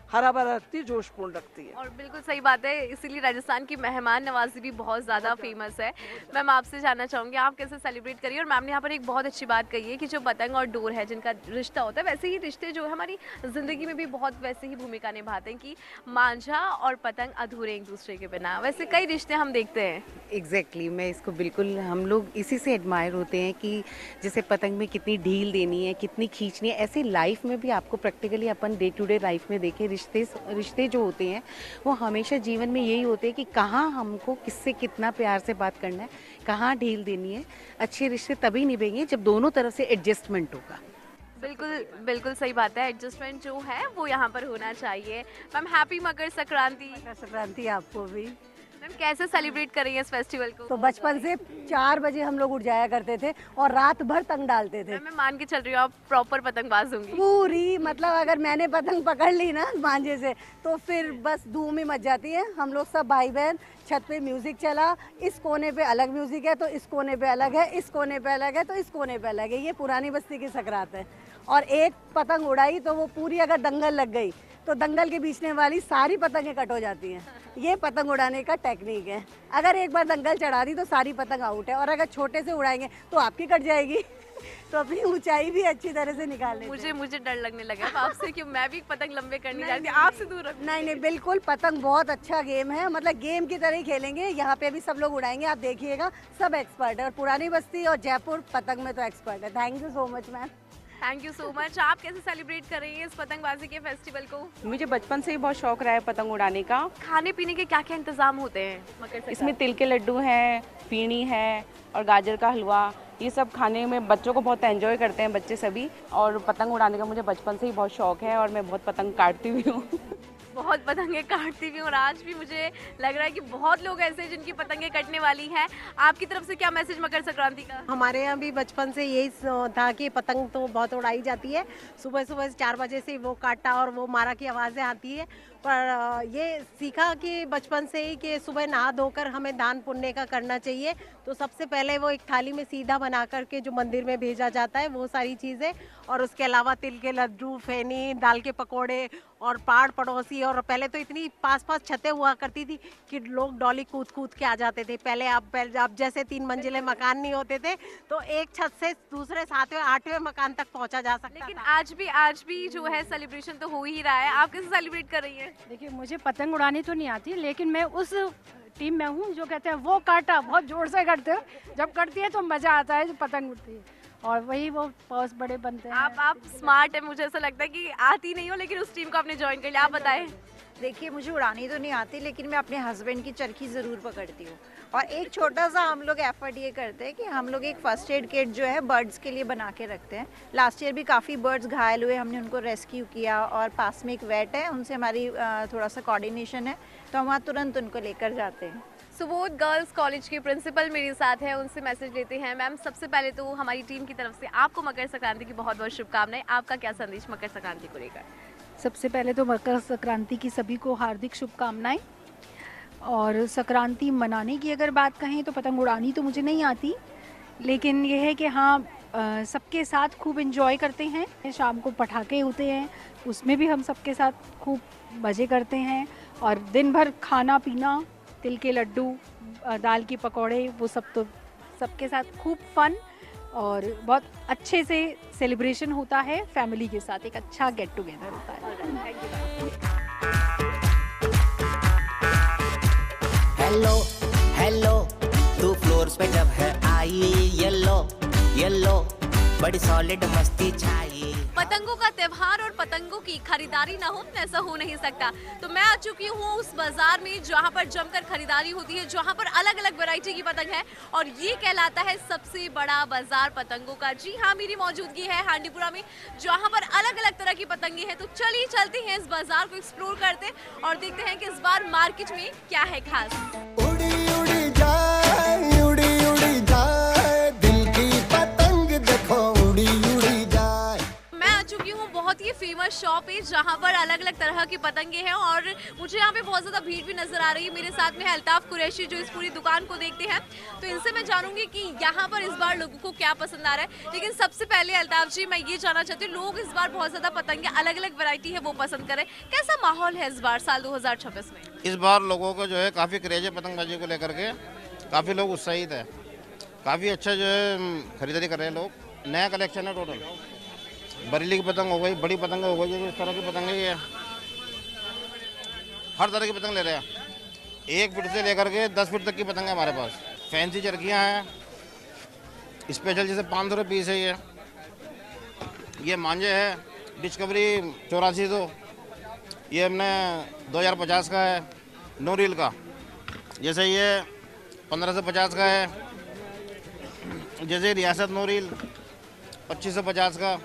हरा भरा रखती है, जोशपूर्ण रखती है। और बिल्कुल सही बात है, इसीलिए राजस्थान की मेहमान नवाजी भी बहुत ज़्यादा फेमस है। मैम आपसे जानना चाहूँगी आप कैसे सेलिब्रेट करिए, और मैम ने यहाँ पर एक बहुत अच्छी बात कही है कि जो पतंग और डोर है जिनका रिश्ता होता है, वैसे ही रिश्ते जो है हमारी ज़िंदगी में भी बहुत वैसे ही भूमिका निभाते हैं कि मांझा और पतंग अधूरे एक दूसरे के बिना। वैसे कई रिश्ते हम देखते हैं। एग्जैक्टली मैं इसको बिल्कुल, हम लोग इसी से एडमायर होते हैं कि जैसे पतंग में कितनी ढील देनी है, कितनी खींचनी है। ऐसे लाइफ में भी आपको प्रैक्टिकली अपन डे टू डे लाइफ में देखें, रिश्ते जो होते हैं वो हमेशा जीवन में यही होते हैं कि कहाँ हमको किससे कितना प्यार से बात करना है, कहाँ ढील देनी है। अच्छे रिश्ते तभी निभेंगे जब दोनों तरफ से एडजस्टमेंट होगा। बिल्कुल बिल्कुल सही बात है, एडजस्टमेंट जो है वो यहाँ पर होना चाहिए। Ma'am happy Makar Sankranti. मकर संक्रांति आपको भी। मैम कैसे सेलिब्रेट कर रही हैं इस फेस्टिवल को? तो बचपन से 4 बजे हम लोग उठ जाया करते थे और रात भर तंग डालते थे। मैं मान के चल रही हूँ आप प्रॉपर पतंगबाज होंगी। पूरी, मतलब अगर मैंने पतंग पकड़ ली ना मांझे से तो फिर बस धूम ही मच जाती है। हम लोग सब भाई बहन छत पे म्यूजिक चला, इस कोने पे अलग म्यूजिक है तो इस कोने पे अलग है, इस कोने पे अलग है तो इस कोने पे अलग है। ये पुरानी बस्ती की सकरात है। और एक पतंग उड़ाई तो वो पूरी अगर दंगल लग गई तो दंगल के बीचने वाली सारी पतंगें कट हो जाती हैं। ये पतंग उड़ाने का टेक्निक है। अगर एक बार दंगल चढ़ा दी तो सारी पतंग आउट है, और अगर छोटे से उड़ाएंगे तो आपकी कट जाएगी। तो अपनी ऊंचाई भी अच्छी तरह से निकाल लेते हैं। मुझे डर लगने लगा है आपसे कि मैं भी पतंग लंबे करने जा रही थी, आपसे दूर रखूं। नहीं बिल्कुल, पतंग बहुत अच्छा गेम है, मतलब गेम की तरह ही खेलेंगे। यहाँ पे भी सब लोग उड़ाएंगे, आप देखिएगा, सब एक्सपर्ट है। और पुरानी बस्ती और जयपुर पतंग में तो एक्सपर्ट है। Thank you so much ma'am. Thank you so much. आप कैसे सेलिब्रेट कर रही हैं इस पतंगबाजी के फेस्टिवल को? मुझे बचपन से ही बहुत शौक रहा है पतंग उड़ाने का। खाने पीने के क्या क्या इंतजाम होते हैं मकर संक्रांति? इसमें तिल के लड्डू हैं, फीनी है और गाजर का हलवा, ये सब खाने में बच्चों को बहुत एंजॉय करते हैं बच्चे सभी। और पतंग उड़ाने का मुझे बचपन से ही बहुत शौक है और मैं बहुत पतंग काटती भी हूँ। बहुत पतंगे काटती भी हूँ और आज भी मुझे लग रहा है कि बहुत लोग ऐसे जिनकी पतंगे कटने वाली हैं। आपकी तरफ से क्या मैसेज मकर संक्रांति का? हमारे यहाँ भी बचपन से यही था कि पतंग तो बहुत उड़ाई जाती है। सुबह सुबह 4 बजे से वो काटा और वो मारा की आवाज़ें आती है। पर ये सीखा कि बचपन से ही कि सुबह नहा धोकर हमें दान पुण्य का करना चाहिए। तो सबसे पहले वो एक थाली में सीधा बना करके जो मंदिर में भेजा जाता है वो सारी चीज़ें, और उसके अलावा तिल के लड्डू, फैनी, दाल के पकोड़े और पाड़ पड़ोसी। और पहले तो इतनी पास पास छतें हुआ करती थी कि लोग डॉली कूद कूद के आ जाते थे। पहले अब जैसे 3 मंजिले मकान नहीं होते थे तो एक छत से दूसरे 7वें 8वें मकान तक पहुंचा जा सकता। लेकिन आज भी जो है सेलिब्रेशन तो हो ही रहा है। आप कैसे सेलिब्रेट कर रही हैं? देखिए, मुझे पतंग उड़ानी तो नहीं आती, लेकिन मैं उस टीम में हूँ जो कहते हैं वो काटा, बहुत जोर से करते हो। जब करती है तो मजा आता है, जो पतंग उड़ती है, और वही वो पॉस बड़े बनते हैं। आप स्मार्ट है, मुझे ऐसा लगता है कि आती नहीं हो लेकिन उस टीम को आपने ज्वाइन कर लिया। आप बताएं। देखिए, मुझे उड़ानी तो नहीं आती, लेकिन मैं अपने हस्बैंड की चरखी ज़रूर पकड़ती हूँ। और एक छोटा सा हम लोग एफर्ट ये करते हैं कि हम लोग एक फर्स्ट एड किट जो है बर्ड्स के लिए बना के रखते हैं। लास्ट ईयर भी काफ़ी बर्ड्स घायल हुए, हमने उनको रेस्क्यू किया, और पास में एक वेट है, उनसे हमारी थोड़ा सा कोऑर्डिनेशन है, तो हम वहाँ तुरंत उनको लेकर जाते हैं। सुबोध गर्ल्स कॉलेज के प्रिंसिपल मेरे साथ हैं, उनसे मैसेज लेते हैं। मैम, सबसे पहले तो हमारी टीम की तरफ से आपको मकर संक्रांति की बहुत बहुत शुभकामनाएं। आपका क्या संदेश मकर संक्रांति को लेकर? सबसे पहले तो मकर संक्रांति की सभी को हार्दिक शुभकामनाएं। और संक्रांति मनाने की अगर बात कहें तो पतंग उड़ानी तो मुझे नहीं आती, लेकिन यह है कि हाँ, सबके साथ खूब एंजॉय करते हैं। शाम को पटाखे होते हैं, उसमें भी हम सबके साथ खूब मज़े करते हैं। और दिन भर खाना पीना, तिल के लड्डू, दाल की पकौड़े, वो सब तो सबके साथ खूब फन। और बहुत अच्छे से सेलिब्रेशन होता है फैमिली के साथ, एक अच्छा गेट टुगेदर होता है। हेलो हेलो तू फ्लोर्स पे जब है आई येलो येलो बड़ी सॉलिड मस्ती छाई। पतंगों का त्योहार और पतंगों की खरीदारी ना हो, ऐसा हो नहीं सकता। तो मैं आ चुकी हूँ उस बाजार में जहाँ पर जमकर खरीदारी होती है, जहाँ पर अलग अलग वैरायटी की पतंग है और ये कहलाता है सबसे बड़ा बाजार पतंगों का। जी हाँ, मेरी मौजूदगी है हांडीपुरा में, जहाँ पर अलग अलग तरह की पतंगे हैं। तो चलिए चलते हैं इस बाजार को एक्सप्लोर करते और देखते हैं कि इस बार मार्केट में क्या है खास। उड़ी उड़ी जाए उड़ी उड़ी जाए दिल की पतंग देखो उड़ी उड़ी जाए। मैं आ चुकी हूँ बहुत ही फेमस शॉप है जहाँ पर अलग अलग तरह की पतंगे हैं और मुझे यहाँ पे बहुत ज़्यादा भीड़ भी नजर आ रही है। मेरे साथ में है अल्ताफ कुरैशी जो इस पूरी दुकान को देखते हैं, तो इनसे मैं जानूंगी कि यहाँ पर इस बार लोगों को क्या पसंद आ रहा है। लेकिन सबसे पहले अल्ताफ जी, मैं ये जानना चाहती हूँ, लोग इस बार बहुत ज़्यादा पतंगे अलग अलग वैरायटी है वो पसंद करें, कैसा माहौल है इस बार साल 2026 में? इस बार लोगों को जो है काफ़ी क्रेज है पतंगबाजी को लेकर के, काफ़ी लोग उत्साहित है, काफ़ी अच्छा जो है खरीदारी कर रहे हैं लोग। नया कलेक्शन है टोटल, बरेली की पतंग हो गई, बड़ी पतंग हो गई, जो इस तरह की पतंग है, हर तरह की पतंग ले रहे हैं। 1 फीट से लेकर के 10 फीट तक की पतंग है हमारे पास। फैंसी चरखियाँ हैं स्पेशल, जैसे 500 रुपये पीस है ये मांझे है डिस्कवरी 8400, ये हमने 2050 का है। नो रील का जैसे ये 1550 का है, जैसे रियासत नो रील 2550 का।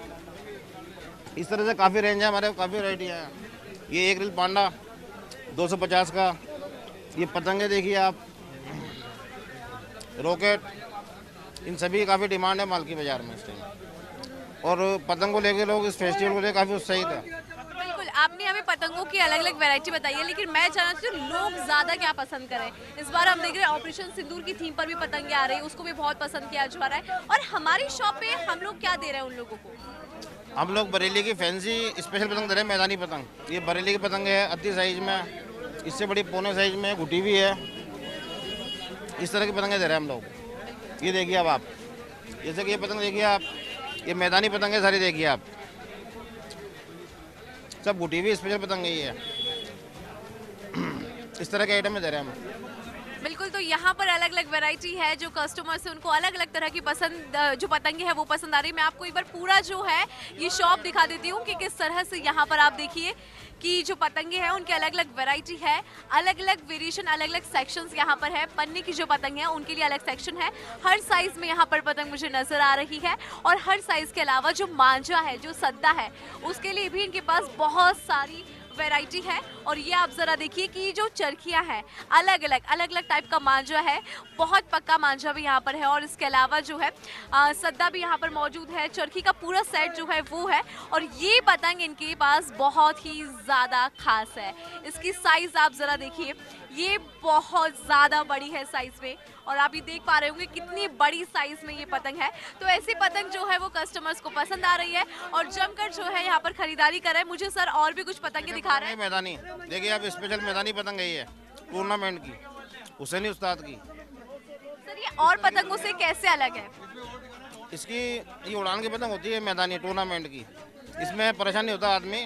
इस तरह से काफ़ी रेंज है हमारे, काफ़ी वैरायटियाँ हैं। ये 1 रील पांडा 250 का। ये पतंगे देखिए आप, रॉकेट, इन सभी की काफ़ी डिमांड है माल की बाज़ार में इस टाइम। और पतंग को लेके लोग इस फेस्टिवल को लेकर काफ़ी उत्साहित है। बिल्कुल, आपने हमें पतंगों की अलग अलग वैरायटी बताई है, लेकिन मैं जानना चाहती हूँ लोग ज़्यादा क्या पसंद करें। इस बार हम देख रहे हैं ऑपरेशन सिंदूर की थीम पर भी पतंगे आ रही है, उसको भी बहुत पसंद किया जा रहा है। और हमारी शॉप पे हम लोग क्या दे रहे हैं उन लोगों को? हम लोग बरेली की फैंसी स्पेशल पतंग दे रहे हैं, मैदानी पतंग। ये बरेली की पतंग है अति साइज में, इससे बड़ी पौने साइज में, घुटी भी है। इस तरह की पतंगें दे रहे हैं हम लोग। ये देखिए अब आप, जैसे कि ये पतंग देखिए आप, ये मैदानी पतंग है सारी, देखिए आप, सब घुटी हुई स्पेशल पतंग है ये। इस तरह के आइटम दे रहे हैं हम। बिल्कुल, तो यहाँ पर अलग अलग वैरायटी है, जो कस्टमर्स है उनको अलग अलग तरह की पसंद, जो पतंगे हैं वो पसंद आ रही है। मैं आपको एक बार पूरा जो है ये शॉप दिखा देती हूँ कि किस तरह से यहाँ पर आप देखिए कि जो पतंगे हैं उनकी अलग अलग वैरायटी है, अलग अलग वेरिएशन, अलग अलग सेक्शंस यहाँ पर है। पन्नी की जो पतंग है उनके लिए अलग सेक्शन है। हर साइज में यहाँ पर पतंग मुझे नजर आ रही है और हर साइज के अलावा जो मांझा है, जो सद्दा है, उसके लिए भी इनके पास बहुत सारी वैरायटी है। और ये आप जरा देखिए कि जो चरखियाँ हैं अलग अलग टाइप का मांझा है, बहुत पक्का मांझा भी यहाँ पर है। और इसके अलावा जो है सद्दा भी यहाँ पर मौजूद है, चरखी का पूरा सेट जो है वो है। और ये पतंग इनके पास बहुत ही ज़्यादा खास है। इसकी साइज़ आप ज़रा देखिए, ये बहुत ज़्यादा बड़ी है साइज़ में, और आप ये देख पा रहे होंगे कितनी बड़ी साइज़ में ये पतंग है। तो ऐसी पतंग जो है वो कस्टमर्स को पसंद आ रही है और जमकर जो है यहाँ पर खरीदारी कर रहे हैं। मुझे सर और भी कुछ पतंगे दिखा रहे हैं। मैदानी देखिए आप, स्पेशल मैदानी पतंग है ये, टूर्नामेंट की, हुसैनी उस्ताद की। सर ये और पतंगों से कैसे अलग है? इसकी ये उड़ान की पतंग होती है मैदानी टूर्नामेंट की, इसमें परेशानी होता है आदमी,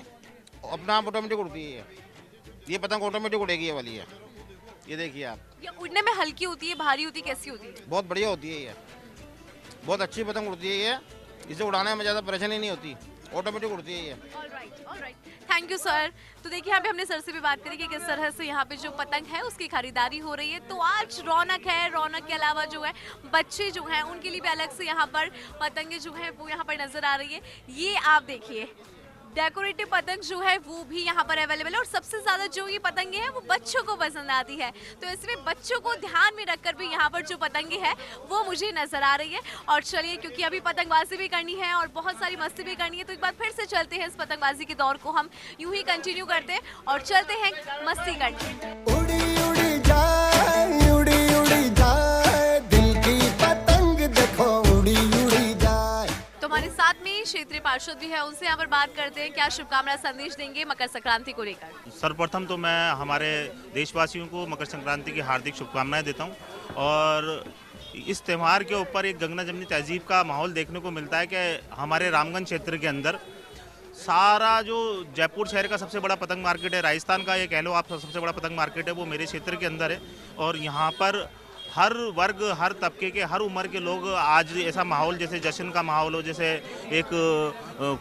अपना आप ऑटोमेटिक उड़ती है ये पतंग, ऑटोमेटिक उड़ेगी ये वाली है। ये देखिए आप, ये उड़ने में हल्की होती है, भारी होती है, कैसी होती है? बहुत बढ़िया होती है ये, बहुत अच्छी पतंग उड़ती है ये, इसे उड़ाने में ज़्यादा परेशानी नहीं होती, ऑटोमेटिक उड़ती है ये। Alright, thank you sir. तो देखिए यहाँ पे हमने सर से भी बात करी कि किस तरह से यहाँ पे जो पतंग है उसकी खरीदारी हो रही है। तो आज रौनक है, रौनक के अलावा जो है बच्चे जो हैं उनके लिए भी अलग से यहाँ पर पतंगे जो है वो यहाँ पर नजर आ रही है। ये आप देखिए डेकोरेटिव पतंग जो है वो भी यहाँ पर अवेलेबल है। और सबसे ज़्यादा जो ये पतंगे हैं वो बच्चों को पसंद आती है, तो इसमें बच्चों को ध्यान में रखकर भी यहाँ पर जो पतंगे हैं वो मुझे नज़र आ रही है। और चलिए, क्योंकि अभी पतंगबाजी भी करनी है और बहुत सारी मस्ती भी करनी है, तो एक बार फिर से चलते हैं इस पतंगबाजी के दौर को हम यूं ही कंटिन्यू करते हैं और चलते हैं मस्ती करने। उड़ी उड़ी जाए उड़ी उड़ी जाए दिल की पतंग देखो उड़ी उड़ी जाए। तो हमारे साथ में क्षेत्रीय पार्षद भी है, उनसे यहाँ पर बात करते हैं क्या शुभकामना संदेश देंगे मकर संक्रांति को लेकर। सर्वप्रथम तो मैं हमारे देशवासियों को मकर संक्रांति की हार्दिक शुभकामनाएं देता हूं और इस त्यौहार के ऊपर एक गंगा जमनी तहजीब का माहौल देखने को मिलता है कि हमारे रामगंज क्षेत्र के अंदर सारा जो जयपुर शहर का सबसे बड़ा पतंग मार्केट है, राजस्थान का ये कह लो आप सबसे बड़ा पतंग मार्केट है, वो मेरे क्षेत्र के अंदर है। और यहाँ पर हर वर्ग, हर तबके के, हर उम्र के लोग आज ऐसा माहौल जैसे जश्न का माहौल हो, जैसे एक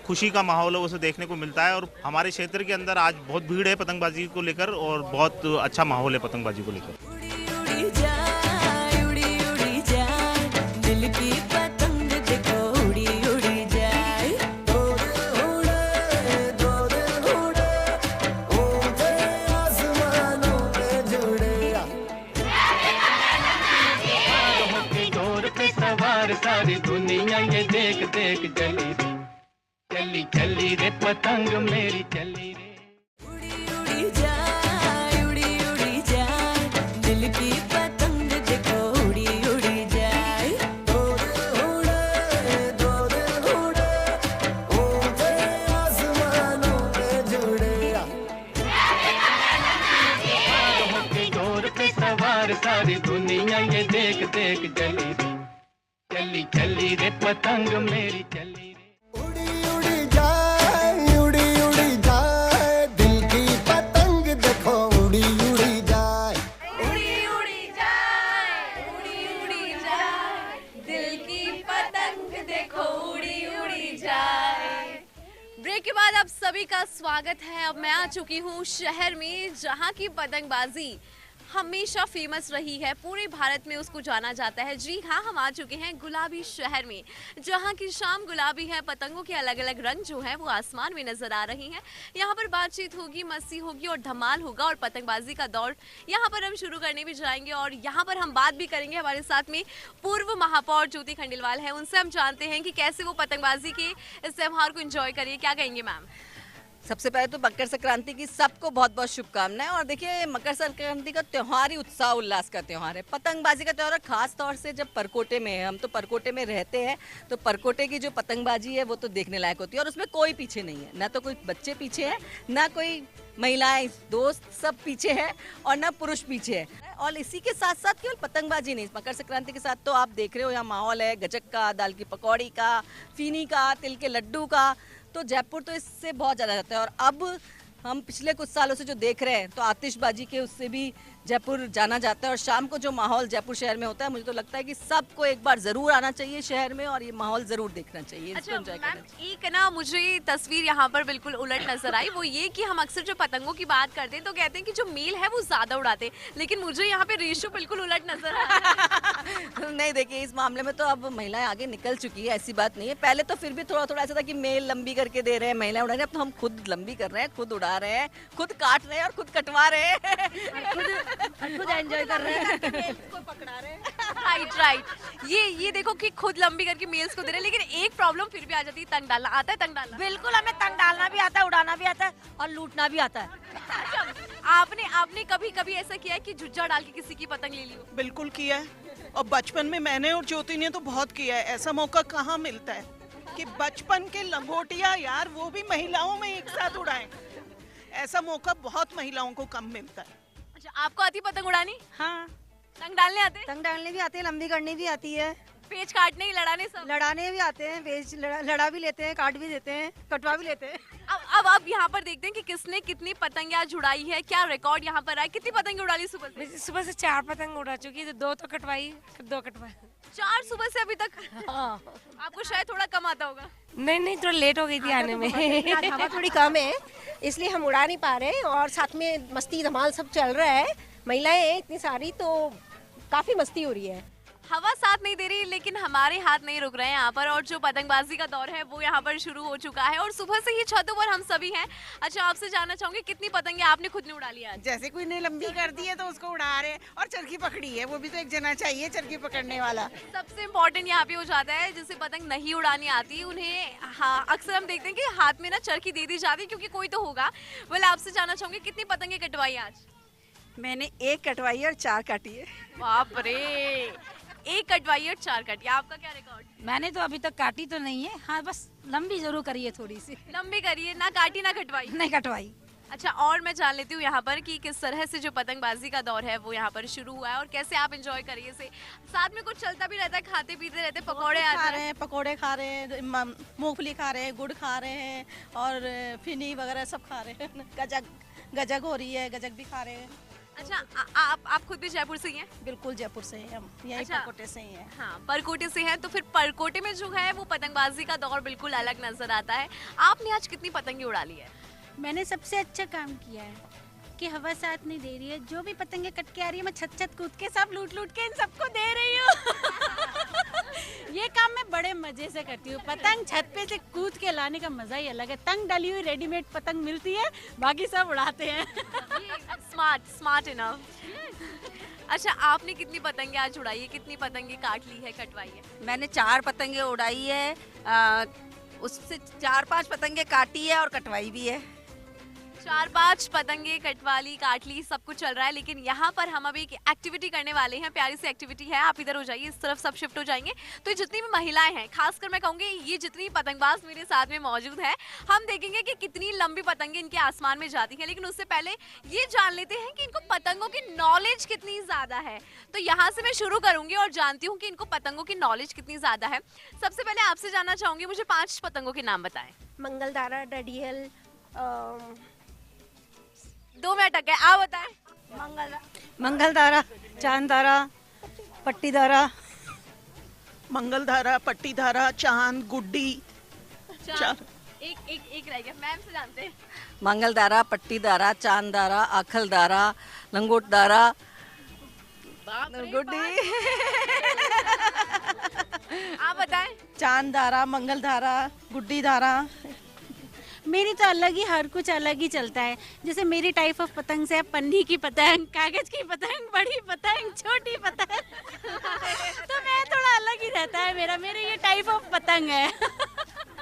खुशी का माहौल हो, उसे देखने को मिलता है। और हमारे क्षेत्र के अंदर आज बहुत भीड़ है पतंगबाजी को लेकर और बहुत अच्छा माहौल है पतंगबाजी को लेकर। उड़ी जाए, उड़ी उड़ी जाए, दिल की पतंग देखो उड़ी उड़ी जाए। दो दिल उड़े, ऊंचे आसमानों पे जुड़े। बादलों के डोर पे सवार सारी दुनिया ये देख देख जली रे, चली चली रे पतंग मेरी चली रे। उड़ी जाए, उड़ी उड़ी जाए, दिल की पतंग देखो उड़ी उड़ी जाए। दो दिल उड़े, ऊंचे आसमानों पे जुड़े। बादलों के डोर पे सवार सारी दुनिया ये देख देख जली रे, चली चली रे पतंग मेरी चली रे। उड़ी जाए, उड़ी उड़ी जाए, दिल की पतंग देखो उड़ी उड़ी जाए। उड़ी उड़ी जाए, उड़ी उड़ी जाए, दिल की पतंग देखो उड़ी उड़ी जाए। ब्रेक के बाद आप सभी का स्वागत है। अब मैं आ चुकी हूँ शहर में, जहाँ की पतंगबाजी हमेशा फेमस रही है, पूरे भारत में उसको जाना जाता है। जी हाँ, हम आ चुके हैं गुलाबी शहर में, जहाँ की शाम गुलाबी है। पतंगों के अलग अलग रंग जो है वो आसमान में नजर आ रही हैं। यहाँ पर बातचीत होगी, मस्ती होगी और धमाल होगा और पतंगबाजी का दौर यहाँ पर हम शुरू करने भी जाएंगे। और यहाँ पर हम बात भी करेंगे, हमारे साथ में पूर्व महापौर ज्योति खंडेलवाल है, उनसे हम जानते हैं कि कैसे वो पतंगबाजी के इस त्यौहार को एंजॉय करिए। क्या कहेंगे मैम? सबसे पहले तो मकर संक्रांति की सबको बहुत बहुत शुभकामनाएं। और देखिए, मकर संक्रांति का त्यौहार ही उत्साह उल्लास का त्यौहार है, पतंगबाजी का त्यौहार। खास तौर से जब परकोटे में है, हम तो परकोटे में रहते हैं, तो परकोटे की जो पतंगबाजी है वो तो देखने लायक होती है। और उसमें कोई पीछे नहीं है, ना तो कोई बच्चे पीछे है, ना कोई महिलाएं दोस्त, सब पीछे है और ना पुरुष पीछे है। और इसी के साथ साथ केवल पतंगबाजी नहीं, मकर संक्रांति के साथ तो आप देख रहे हो यहाँ माहौल है गजक का, दाल की पकौड़ी का, फीनी का, तिल के लड्डू का। तो जयपुर तो इससे बहुत ज़्यादा रहता है। और अब हम पिछले कुछ सालों से जो देख रहे हैं, तो आतिशबाजी के उससे भी जयपुर जाना जाता है। और शाम को जो माहौल जयपुर शहर में होता है, मुझे तो लगता है कि सबको एक बार ज़रूर आना चाहिए शहर में और ये माहौल ज़रूर देखना चाहिए। अच्छा मैम, एक ना मुझे तस्वीर यहाँ पर बिल्कुल उलट नजर आई, वो ये कि हम अक्सर जो पतंगों की बात करते हैं तो कहते हैं कि जो मेल है वो ज़्यादा उड़ाते हैं, लेकिन मुझे यहाँ पे रेशो बिल्कुल उलट नजर आ रहा है। नहीं, देखिए इस मामले में तो अब महिलाएं आगे निकल चुकी है, ऐसी बात नहीं है। पहले तो फिर भी थोड़ा थोड़ा ऐसा था कि मेल लंबी करके दे रहे हैं, महिलाएं उड़ा रही हैं। अब तो हम खुद लंबी कर रहे हैं, खुद उड़ा रहे हैं, खुद काट रहे हैं और खुद कटवा रहे हैं, खुद एंजॉय कर रहे हैं। पकड़ा रहे हैं। राइट राइट, ये देखो कि खुद लंबी करके मेल्स को दे रहे हैं। लेकिन एक प्रॉब्लम फिर भी आ जाती है, तंग डालना आता है? तंग डालना बिल्कुल, हमें तंग डालना भी आता है, उड़ाना भी आता है और लूटना भी आता है। आपने कभी ऐसा किया है कि जुज्जा डाल के किसी की पतंग ले ली हो? बिल्कुल किया है, और बचपन में मैंने और ज्योति ने तो बहुत किया है। ऐसा मौका कहाँ मिलता है कि बचपन के लंगोटिया यार वो भी महिलाओं में एक साथ उड़ाएं। ऐसा मौका बहुत महिलाओं को कम मिलता है। अच्छा, आपको आती पतंग उड़ानी? हाँ। तंग डालने आते? तंग डालने भी आते हैं, लंबी करनी भी आती है, पेच काटने ही, लड़ाने सब? लड़ाने भी आते हैं, पेच लड़ा भी लेते हैं, काट भी देते हैं, कटवा भी लेते हैं। अब आप यहाँ पर देखते हैं कि किसने कितनी पतंग आज उड़ाई है, क्या रिकॉर्ड यहाँ पर आया। कितनी पतंग उड़ा ली सुबह से? सुबह से 4 पतंग उड़ा चुकी है, 2 तो कटवाई, 2 कटवाई। 4 सुबह से अभी तक? हाँ। आपको शायद थोड़ा कम आता होगा। नहीं, थोड़ा लेट हो गई थी आने में। हवा थोड़ी कम है, इसलिए हम उड़ा नहीं पा रहे, और साथ में मस्ती धमाल सब चल रहा है। महिलाएं हैं इतनी सारी, तो काफी मस्ती हो रही है। हवा साथ नहीं दे रही, लेकिन हमारे हाथ नहीं रुक रहे हैं यहाँ पर। और जो पतंगबाजी का दौर है वो यहाँ पर शुरू हो चुका है और सुबह से ही छतों पर हम सभी हैं। अच्छा, आपसे जानना चाहूंगी कितनी पतंगे आपने खुद ने उड़ा लिया? जैसे कोई ने लंबी कर दी है तो उसको उड़ा रहे, और चरखी पकड़ी है, वो भी तो एक जना चाहिए चरखी पकड़ने वाला। सबसे इम्पोर्टेंट यहाँ पे हो जाता है, जिसे पतंग नहीं उड़ानी आती उन्हें, हाँ, अक्सर हम देखते हैं कि हाथ में ना चरखी दे दी जाती है, क्योंकि कोई तो होगा। बोले आपसे जानना चाहूंगी कितनी पतंगे कटवाई आज? मैंने 1 कटवाई और 4 काटी है। बाप रे, 1 कटवाई और 4 काटी। आपका क्या रिकॉर्ड? मैंने तो अभी तक काटी तो नहीं है, हाँ बस लंबी जरूर करी है, थोड़ी सी लंबी करी है, ना काटी ना कटवाई? नहीं कटवाई। अच्छा, और मैं जान लेती हूँ यहाँ पर कि किस तरह से जो पतंगबाजी का दौर है वो यहाँ पर शुरू हुआ है और कैसे आप एंजॉय करिए इसे। साथ में कुछ चलता भी रहता है, खाते पीते रहते, पकौड़े खा रहे हैं, पकौड़े खा रहे हैं, मूंगफली खा रहे हैं, गुड़ खा रहे हैं और फिनी वगैरह सब खा रहे हैं। गजक हो रही है, गजक भी खा रहे हैं। अच्छा, आप खुद भी जयपुर से ही हैं? बिल्कुल जयपुर से हैं हम, यही अच्छा, परकोटे से ही हैं। हाँ, परकोटे से हैं, तो फिर परकोटे में जो है वो पतंगबाजी का दौर बिल्कुल अलग नजर आता है। आपने आज कितनी पतंगे उड़ा ली है? मैंने सबसे अच्छा काम किया है कि हवा साथ नहीं दे रही है, जो भी पतंगे कट के आ रही है मैं छत छत कूद के सब लूट लूट के इन सबको दे रही हूँ। ये काम मैं बड़े मजे से करती हूँ। पतंग छत पे से कूद के लाने का मजा ही अलग है। तंग डली हुई रेडीमेड पतंग मिलती है, बाकी सब उड़ाते हैं। Smart enough. अच्छा, आपने कितनी पतंगे आज उड़ाई है, कितनी पतंगे काट ली है, कटवाई है? मैंने 4 पतंगे उड़ाई है, उससे 4-5 पतंगे काटी है और कटवाई भी है। 4-5 पतंगे कटवाली, काट ली, सब कुछ चल रहा है। लेकिन यहाँ पर हम अभी एक एक्टिविटी करने वाले हैं, प्यारी सी एक्टिविटी है। आप इधर हो जाइए, इस तरफ सब शिफ्ट हो जाएंगे। तो जितनी भी महिलाएं हैं, खासकर मैं कहूँगी ये जितनी पतंगबाज मेरे साथ में मौजूद है, हम देखेंगे कि कितनी लंबी पतंगे इनके आसमान में जाती हैं। लेकिन उससे पहले ये जान लेते हैं कि इनको पतंगों की नॉलेज कितनी ज़्यादा है। तो यहाँ से मैं शुरू करूँगी और जानती हूँ कि इनको पतंगों की नॉलेज कितनी ज़्यादा है। सबसे पहले आपसे जानना चाहूँगी, मुझे 5 पतंगों के नाम बताएं। मंगलदारा, डडियल, 2 मिनट अटक गए, आप बताएं। मंगलदारा, चांदारा, पट्टीदारा। मंगलधारा, पट्टीधारा, चांद, गुड्डी। एक रह गया, मैम से जानते हैं। मंगलदारा, पट्टीदारा, चांदारा, आखलदारा, लंगोटदारा, गुड्डी। आप बताएं। चांदारा, मंगलधारा, गुड्डीधारा। मेरी तो अलग ही, हर कुछ अलग ही चलता है। जैसे मेरी टाइप ऑफ पतंग से पन्नी की पतंग, कागज की पतंग, बड़ी पतंग, छोटी पतंग। तो मैं थोड़ा अलग ही रहता है मेरे ये टाइप ऑफ पतंग है।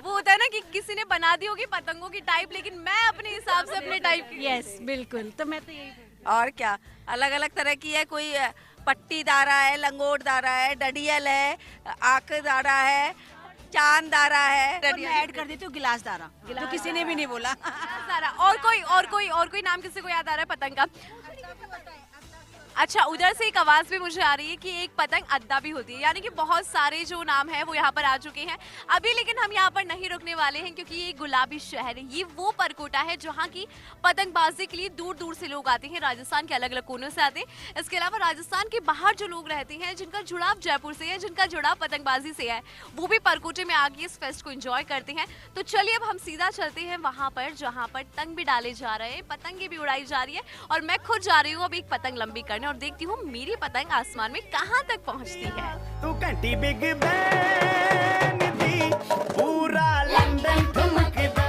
वो होता है ना कि किसी ने बना दी होगी पतंगों की टाइप, लेकिन मैं अपने हिसाब से अपने टाइप की। यस, बिल्कुल। तो मैं तो यही और क्या, अलग अलग तरह की है। कोई पट्टीदारा है, लंगोटदारा है, डडियल है, आखदारा है, चांदारा है। मैं ऐड कर देती हूँ गिलासदारा, तो किसी ने भी नहीं बोला। और कोई नाम किसी को याद आ रहा है पतंग का? अच्छा, उधर से एक आवाज भी मुझे आ रही है कि एक पतंग अद्दा भी होती है, यानी कि बहुत सारे जो नाम है वो यहाँ पर आ चुके हैं अभी। लेकिन हम यहाँ पर नहीं रुकने वाले हैं, क्योंकि ये गुलाबी शहर है, ये वो परकोटा है जहाँ की पतंगबाजी के लिए दूर दूर से लोग आते हैं, राजस्थान के अलग अलग कोनों से आते हैं। इसके अलावा राजस्थान के बाहर जो लोग रहते हैं, जिनका जुड़ाव जयपुर से है, जिनका जुड़ाव पतंगबाजी से है, वो भी परकोटे में आके इस फेस्ट को एंजॉय करते हैं। तो चलिए अब हम सीधा चलते हैं वहाँ पर जहाँ पर तंग भी डाले जा रहे हैं, पतंगे भी उड़ाई जा रही है, और मैं खुद जा रही हूँ अब एक पतंग लंबी करने, और देखती हूँ मेरी पतंग आसमान में कहाँ तक पहुँचती है। तू घंटी बिग बैन दी, पूरा लंदन ठुमकदा।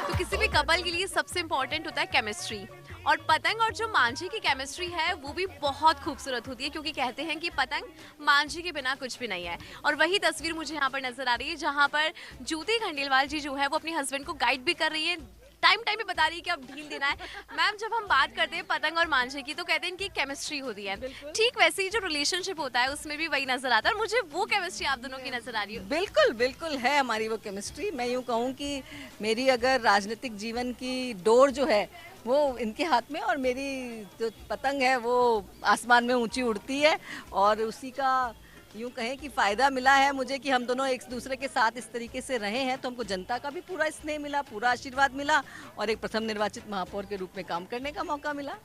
तो किसी भी कपल के लिए सबसे इम्पोर्टेंट होता है केमिस्ट्री, और पतंग और जो मांझी की केमिस्ट्री है वो भी बहुत खूबसूरत होती है, क्योंकि कहते हैं कि पतंग मांझी के बिना कुछ भी नहीं है। और वही तस्वीर मुझे यहाँ पर नजर आ रही है, जहाँ पर ज्योति खंडेलवाल जी जो है वो अपने हस्बैंड को गाइड भी कर रही है, टाइम पे बता रही है कि अब ढील देना है। मैम, जब हम बात करते हैं पतंग और मांझे की, तो कहते हैं इनकी केमिस्ट्री होती है, ठीक वैसे ही जो रिलेशनशिप होता है उसमें भी वही नजर आता है, और मुझे वो केमिस्ट्री आप दोनों की नजर आ रही है। बिल्कुल बिल्कुल है हमारी वो केमिस्ट्री। मैं यूँ कहूँ कि मेरी अगर राजनीतिक जीवन की डोर जो है वो इनके हाथ में, और मेरी जो पतंग है वो आसमान में ऊंची उड़ती है, और उसी का यूँ कहें कि फ़ायदा मिला है मुझे कि हम दोनों एक दूसरे के साथ इस तरीके से रहे हैं, तो हमको जनता का भी पूरा स्नेह मिला, पूरा आशीर्वाद मिला, और एक प्रथम निर्वाचित महापौर के रूप में काम करने का मौका मिला।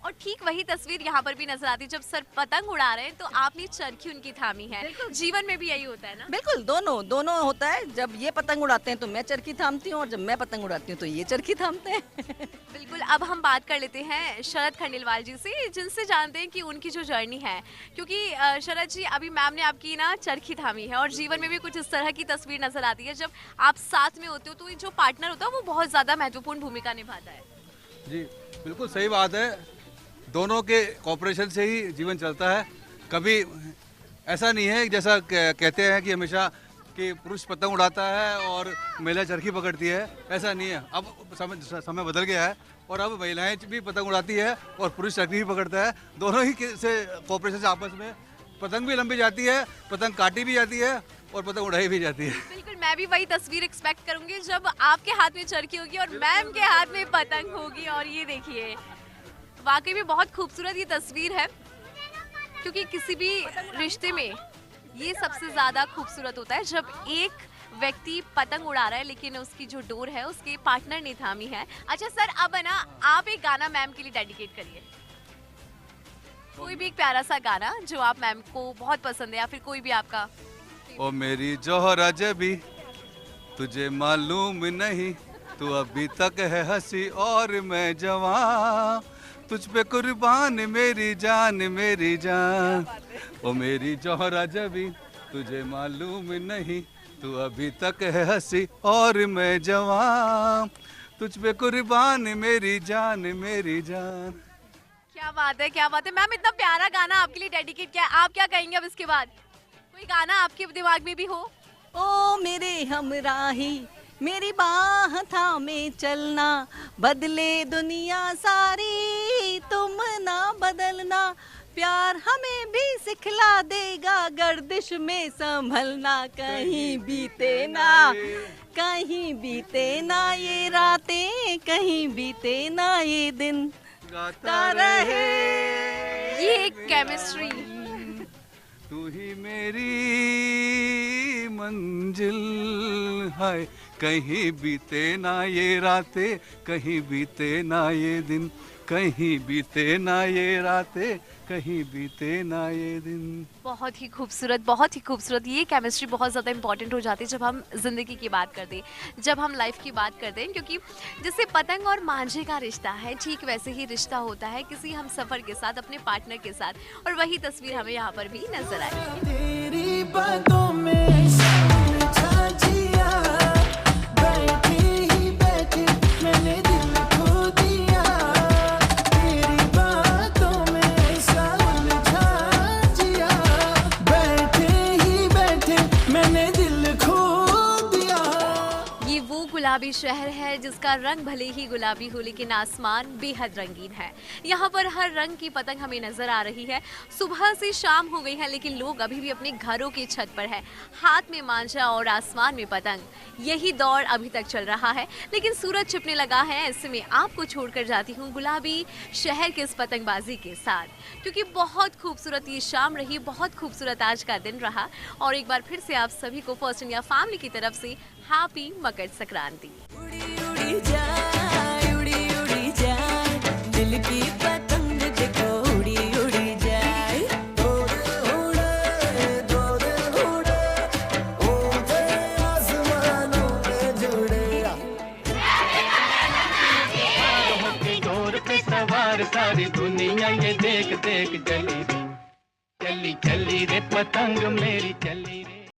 और ठीक वही तस्वीर यहाँ पर भी नजर आती है, जब सर पतंग उड़ा रहे हैं तो आपने चरखी उनकी थामी है। जीवन में भी यही होता है ना? बिल्कुल, दोनों होता है। जब ये पतंग उड़ाते हैं तो मैं चरखी थामती हूँ, और जब मैं पतंग उड़ाती हूँ तो ये चरखी थामते हैं। बिल्कुल। अब हम बात कर लेते हैं शरद खंडेलवाल जी से, जिनसे जानते हैं कि उनकी जो जर्नी है, क्योंकि शरद जी अभी मैम ने आपकी ना चरखी थामी है, और जीवन में भी कुछ इस तरह की तस्वीर नजर आती है, जब आप साथ में होते हो तो जो पार्टनर होता है वो बहुत ज़्यादा महत्वपूर्ण भूमिका निभाता है। जी बिल्कुल सही बात है, दोनों के कॉपरेशन से ही जीवन चलता है। कभी ऐसा नहीं है जैसा कहते हैं कि हमेशा कि पुरुष पतंग उड़ाता है और महिला चरखी पकड़ती है, ऐसा नहीं है। अब समय बदल गया है, और अब महिलाएं भी पतंग उड़ाती है और पुरुष चरखी भी पकड़ता है। दोनों ही से कॉपरेशन से आपस में पतंग भी लंबी जाती है, पतंग काटी भी जाती है, और पतंग उड़ाई भी जाती है। बिल्कुल, मैं भी वही तस्वीर एक्सपेक्ट करूंगी जब आपके हाथ में चरखी होगी और मैम के हाथ में पतंग होगी। और ये देखिए, वाकई में बहुत खूबसूरत ये तस्वीर है, क्योंकि किसी भी रिश्ते में ये सबसे ज़्यादा खूबसूरत होता है जब एक व्यक्ति पतंग उड़ा रहा है लेकिन उसकी जो डोर है उसके पार्टनर ने थामी है। अच्छा सर, अब है ना, आप एक गाना मैम के लिए डेडिकेट करिए, कोई भी एक प्यारा सा गाना जो आप मैम को बहुत पसंद है, या फिर कोई भी आपका। ओ मेरी जोहरा जबी तुझे मालूम नहीं, तू अभी तक है हंसी और मैं जवान, तुझ पे कुर्बान मेरी जान मेरी जान। ओ मेरी जोहरा जबी तुझे मालूम नहीं, तू अभी तक है हंसी और मैं जवान, तुझ पे कुर्बान मेरी जान मेरी जान। क्या बात है, क्या बात है मैम, इतना प्यारा गाना आपके लिए डेडिकेट किया है। आप क्या कहेंगे अब इसके बाद? कोई गाना आपके दिमाग में भी हो? ओ मेरे हमराही मेरी बाह थामे चलना, बदले दुनिया सारी तुम ना बदलना, प्यार हमें भी सिखला देगा गर्दिश में संभलना, कहीं बीते ना ये रातें, कहीं बीते ना ये दिन, गाता रहे ये केमिस्ट्री। तू ही मेरी मंजिल है, कहीं बीते ना ये रातें, कहीं बीते ना ये दिन, कहीं बीते ना ये रातें, कहीं बीते ना ये दिन। बहुत ही खूबसूरत, बहुत ही खूबसूरत। ये केमिस्ट्री बहुत ज़्यादा इंपॉर्टेंट हो जाती है जब हम ज़िंदगी की बात करते हैं, जब हम लाइफ की बात करते हैं, क्योंकि जैसे पतंग और मांझे का रिश्ता है, ठीक वैसे ही रिश्ता होता है किसी हम सफ़र के साथ, अपने पार्टनर के साथ, और वही तस्वीर हमें यहाँ पर भी नजर आई। तेरी बातों में समझा जिया, बैठी ही बैठी मैंने दिल खो दिया, तेरी बातों में समझा जिया, बैठे ही बैठे मैंने दिल खो दिया। ये वो गुलाबी शहर है जिसका रंग भले ही गुलाबी हो लेकिन आसमान बेहद रंगीन है। यहाँ पर हर रंग की पतंग हमें नजर आ रही है। सुबह से शाम हो गई है लेकिन लोग अभी भी अपने घरों की छत पर है, हाथ में मांझा और आसमान में पतंग। यही दौर अभी तक चल रहा है, लेकिन सूरज छिपने लगा है। ऐसे में आपको छोड़कर जाती हूँ गुलाबी शहर के इस पतंगबाजी के साथ, क्योंकि बहुत खूबसूरत ये शाम रही, बहुत खूबसूरत आज का दिन रहा। और एक बार फिर से आप सभी को फर्स्ट इंडिया फैमिली की तरफ से हैप्पी मकर संक्रांति। उड़ी जाए, उड़ी उड़ी जाए, दिल की पतंग देखो उड़ी उड़ी जाए, दो दिल उड़े, दो दिल उड़े, उड़ते आसमानों पे जुड़े। बादलों के डोर पे सवार सारी दुनिया ये देख देख चली रे, चली चली रे पतंग मेरी चली।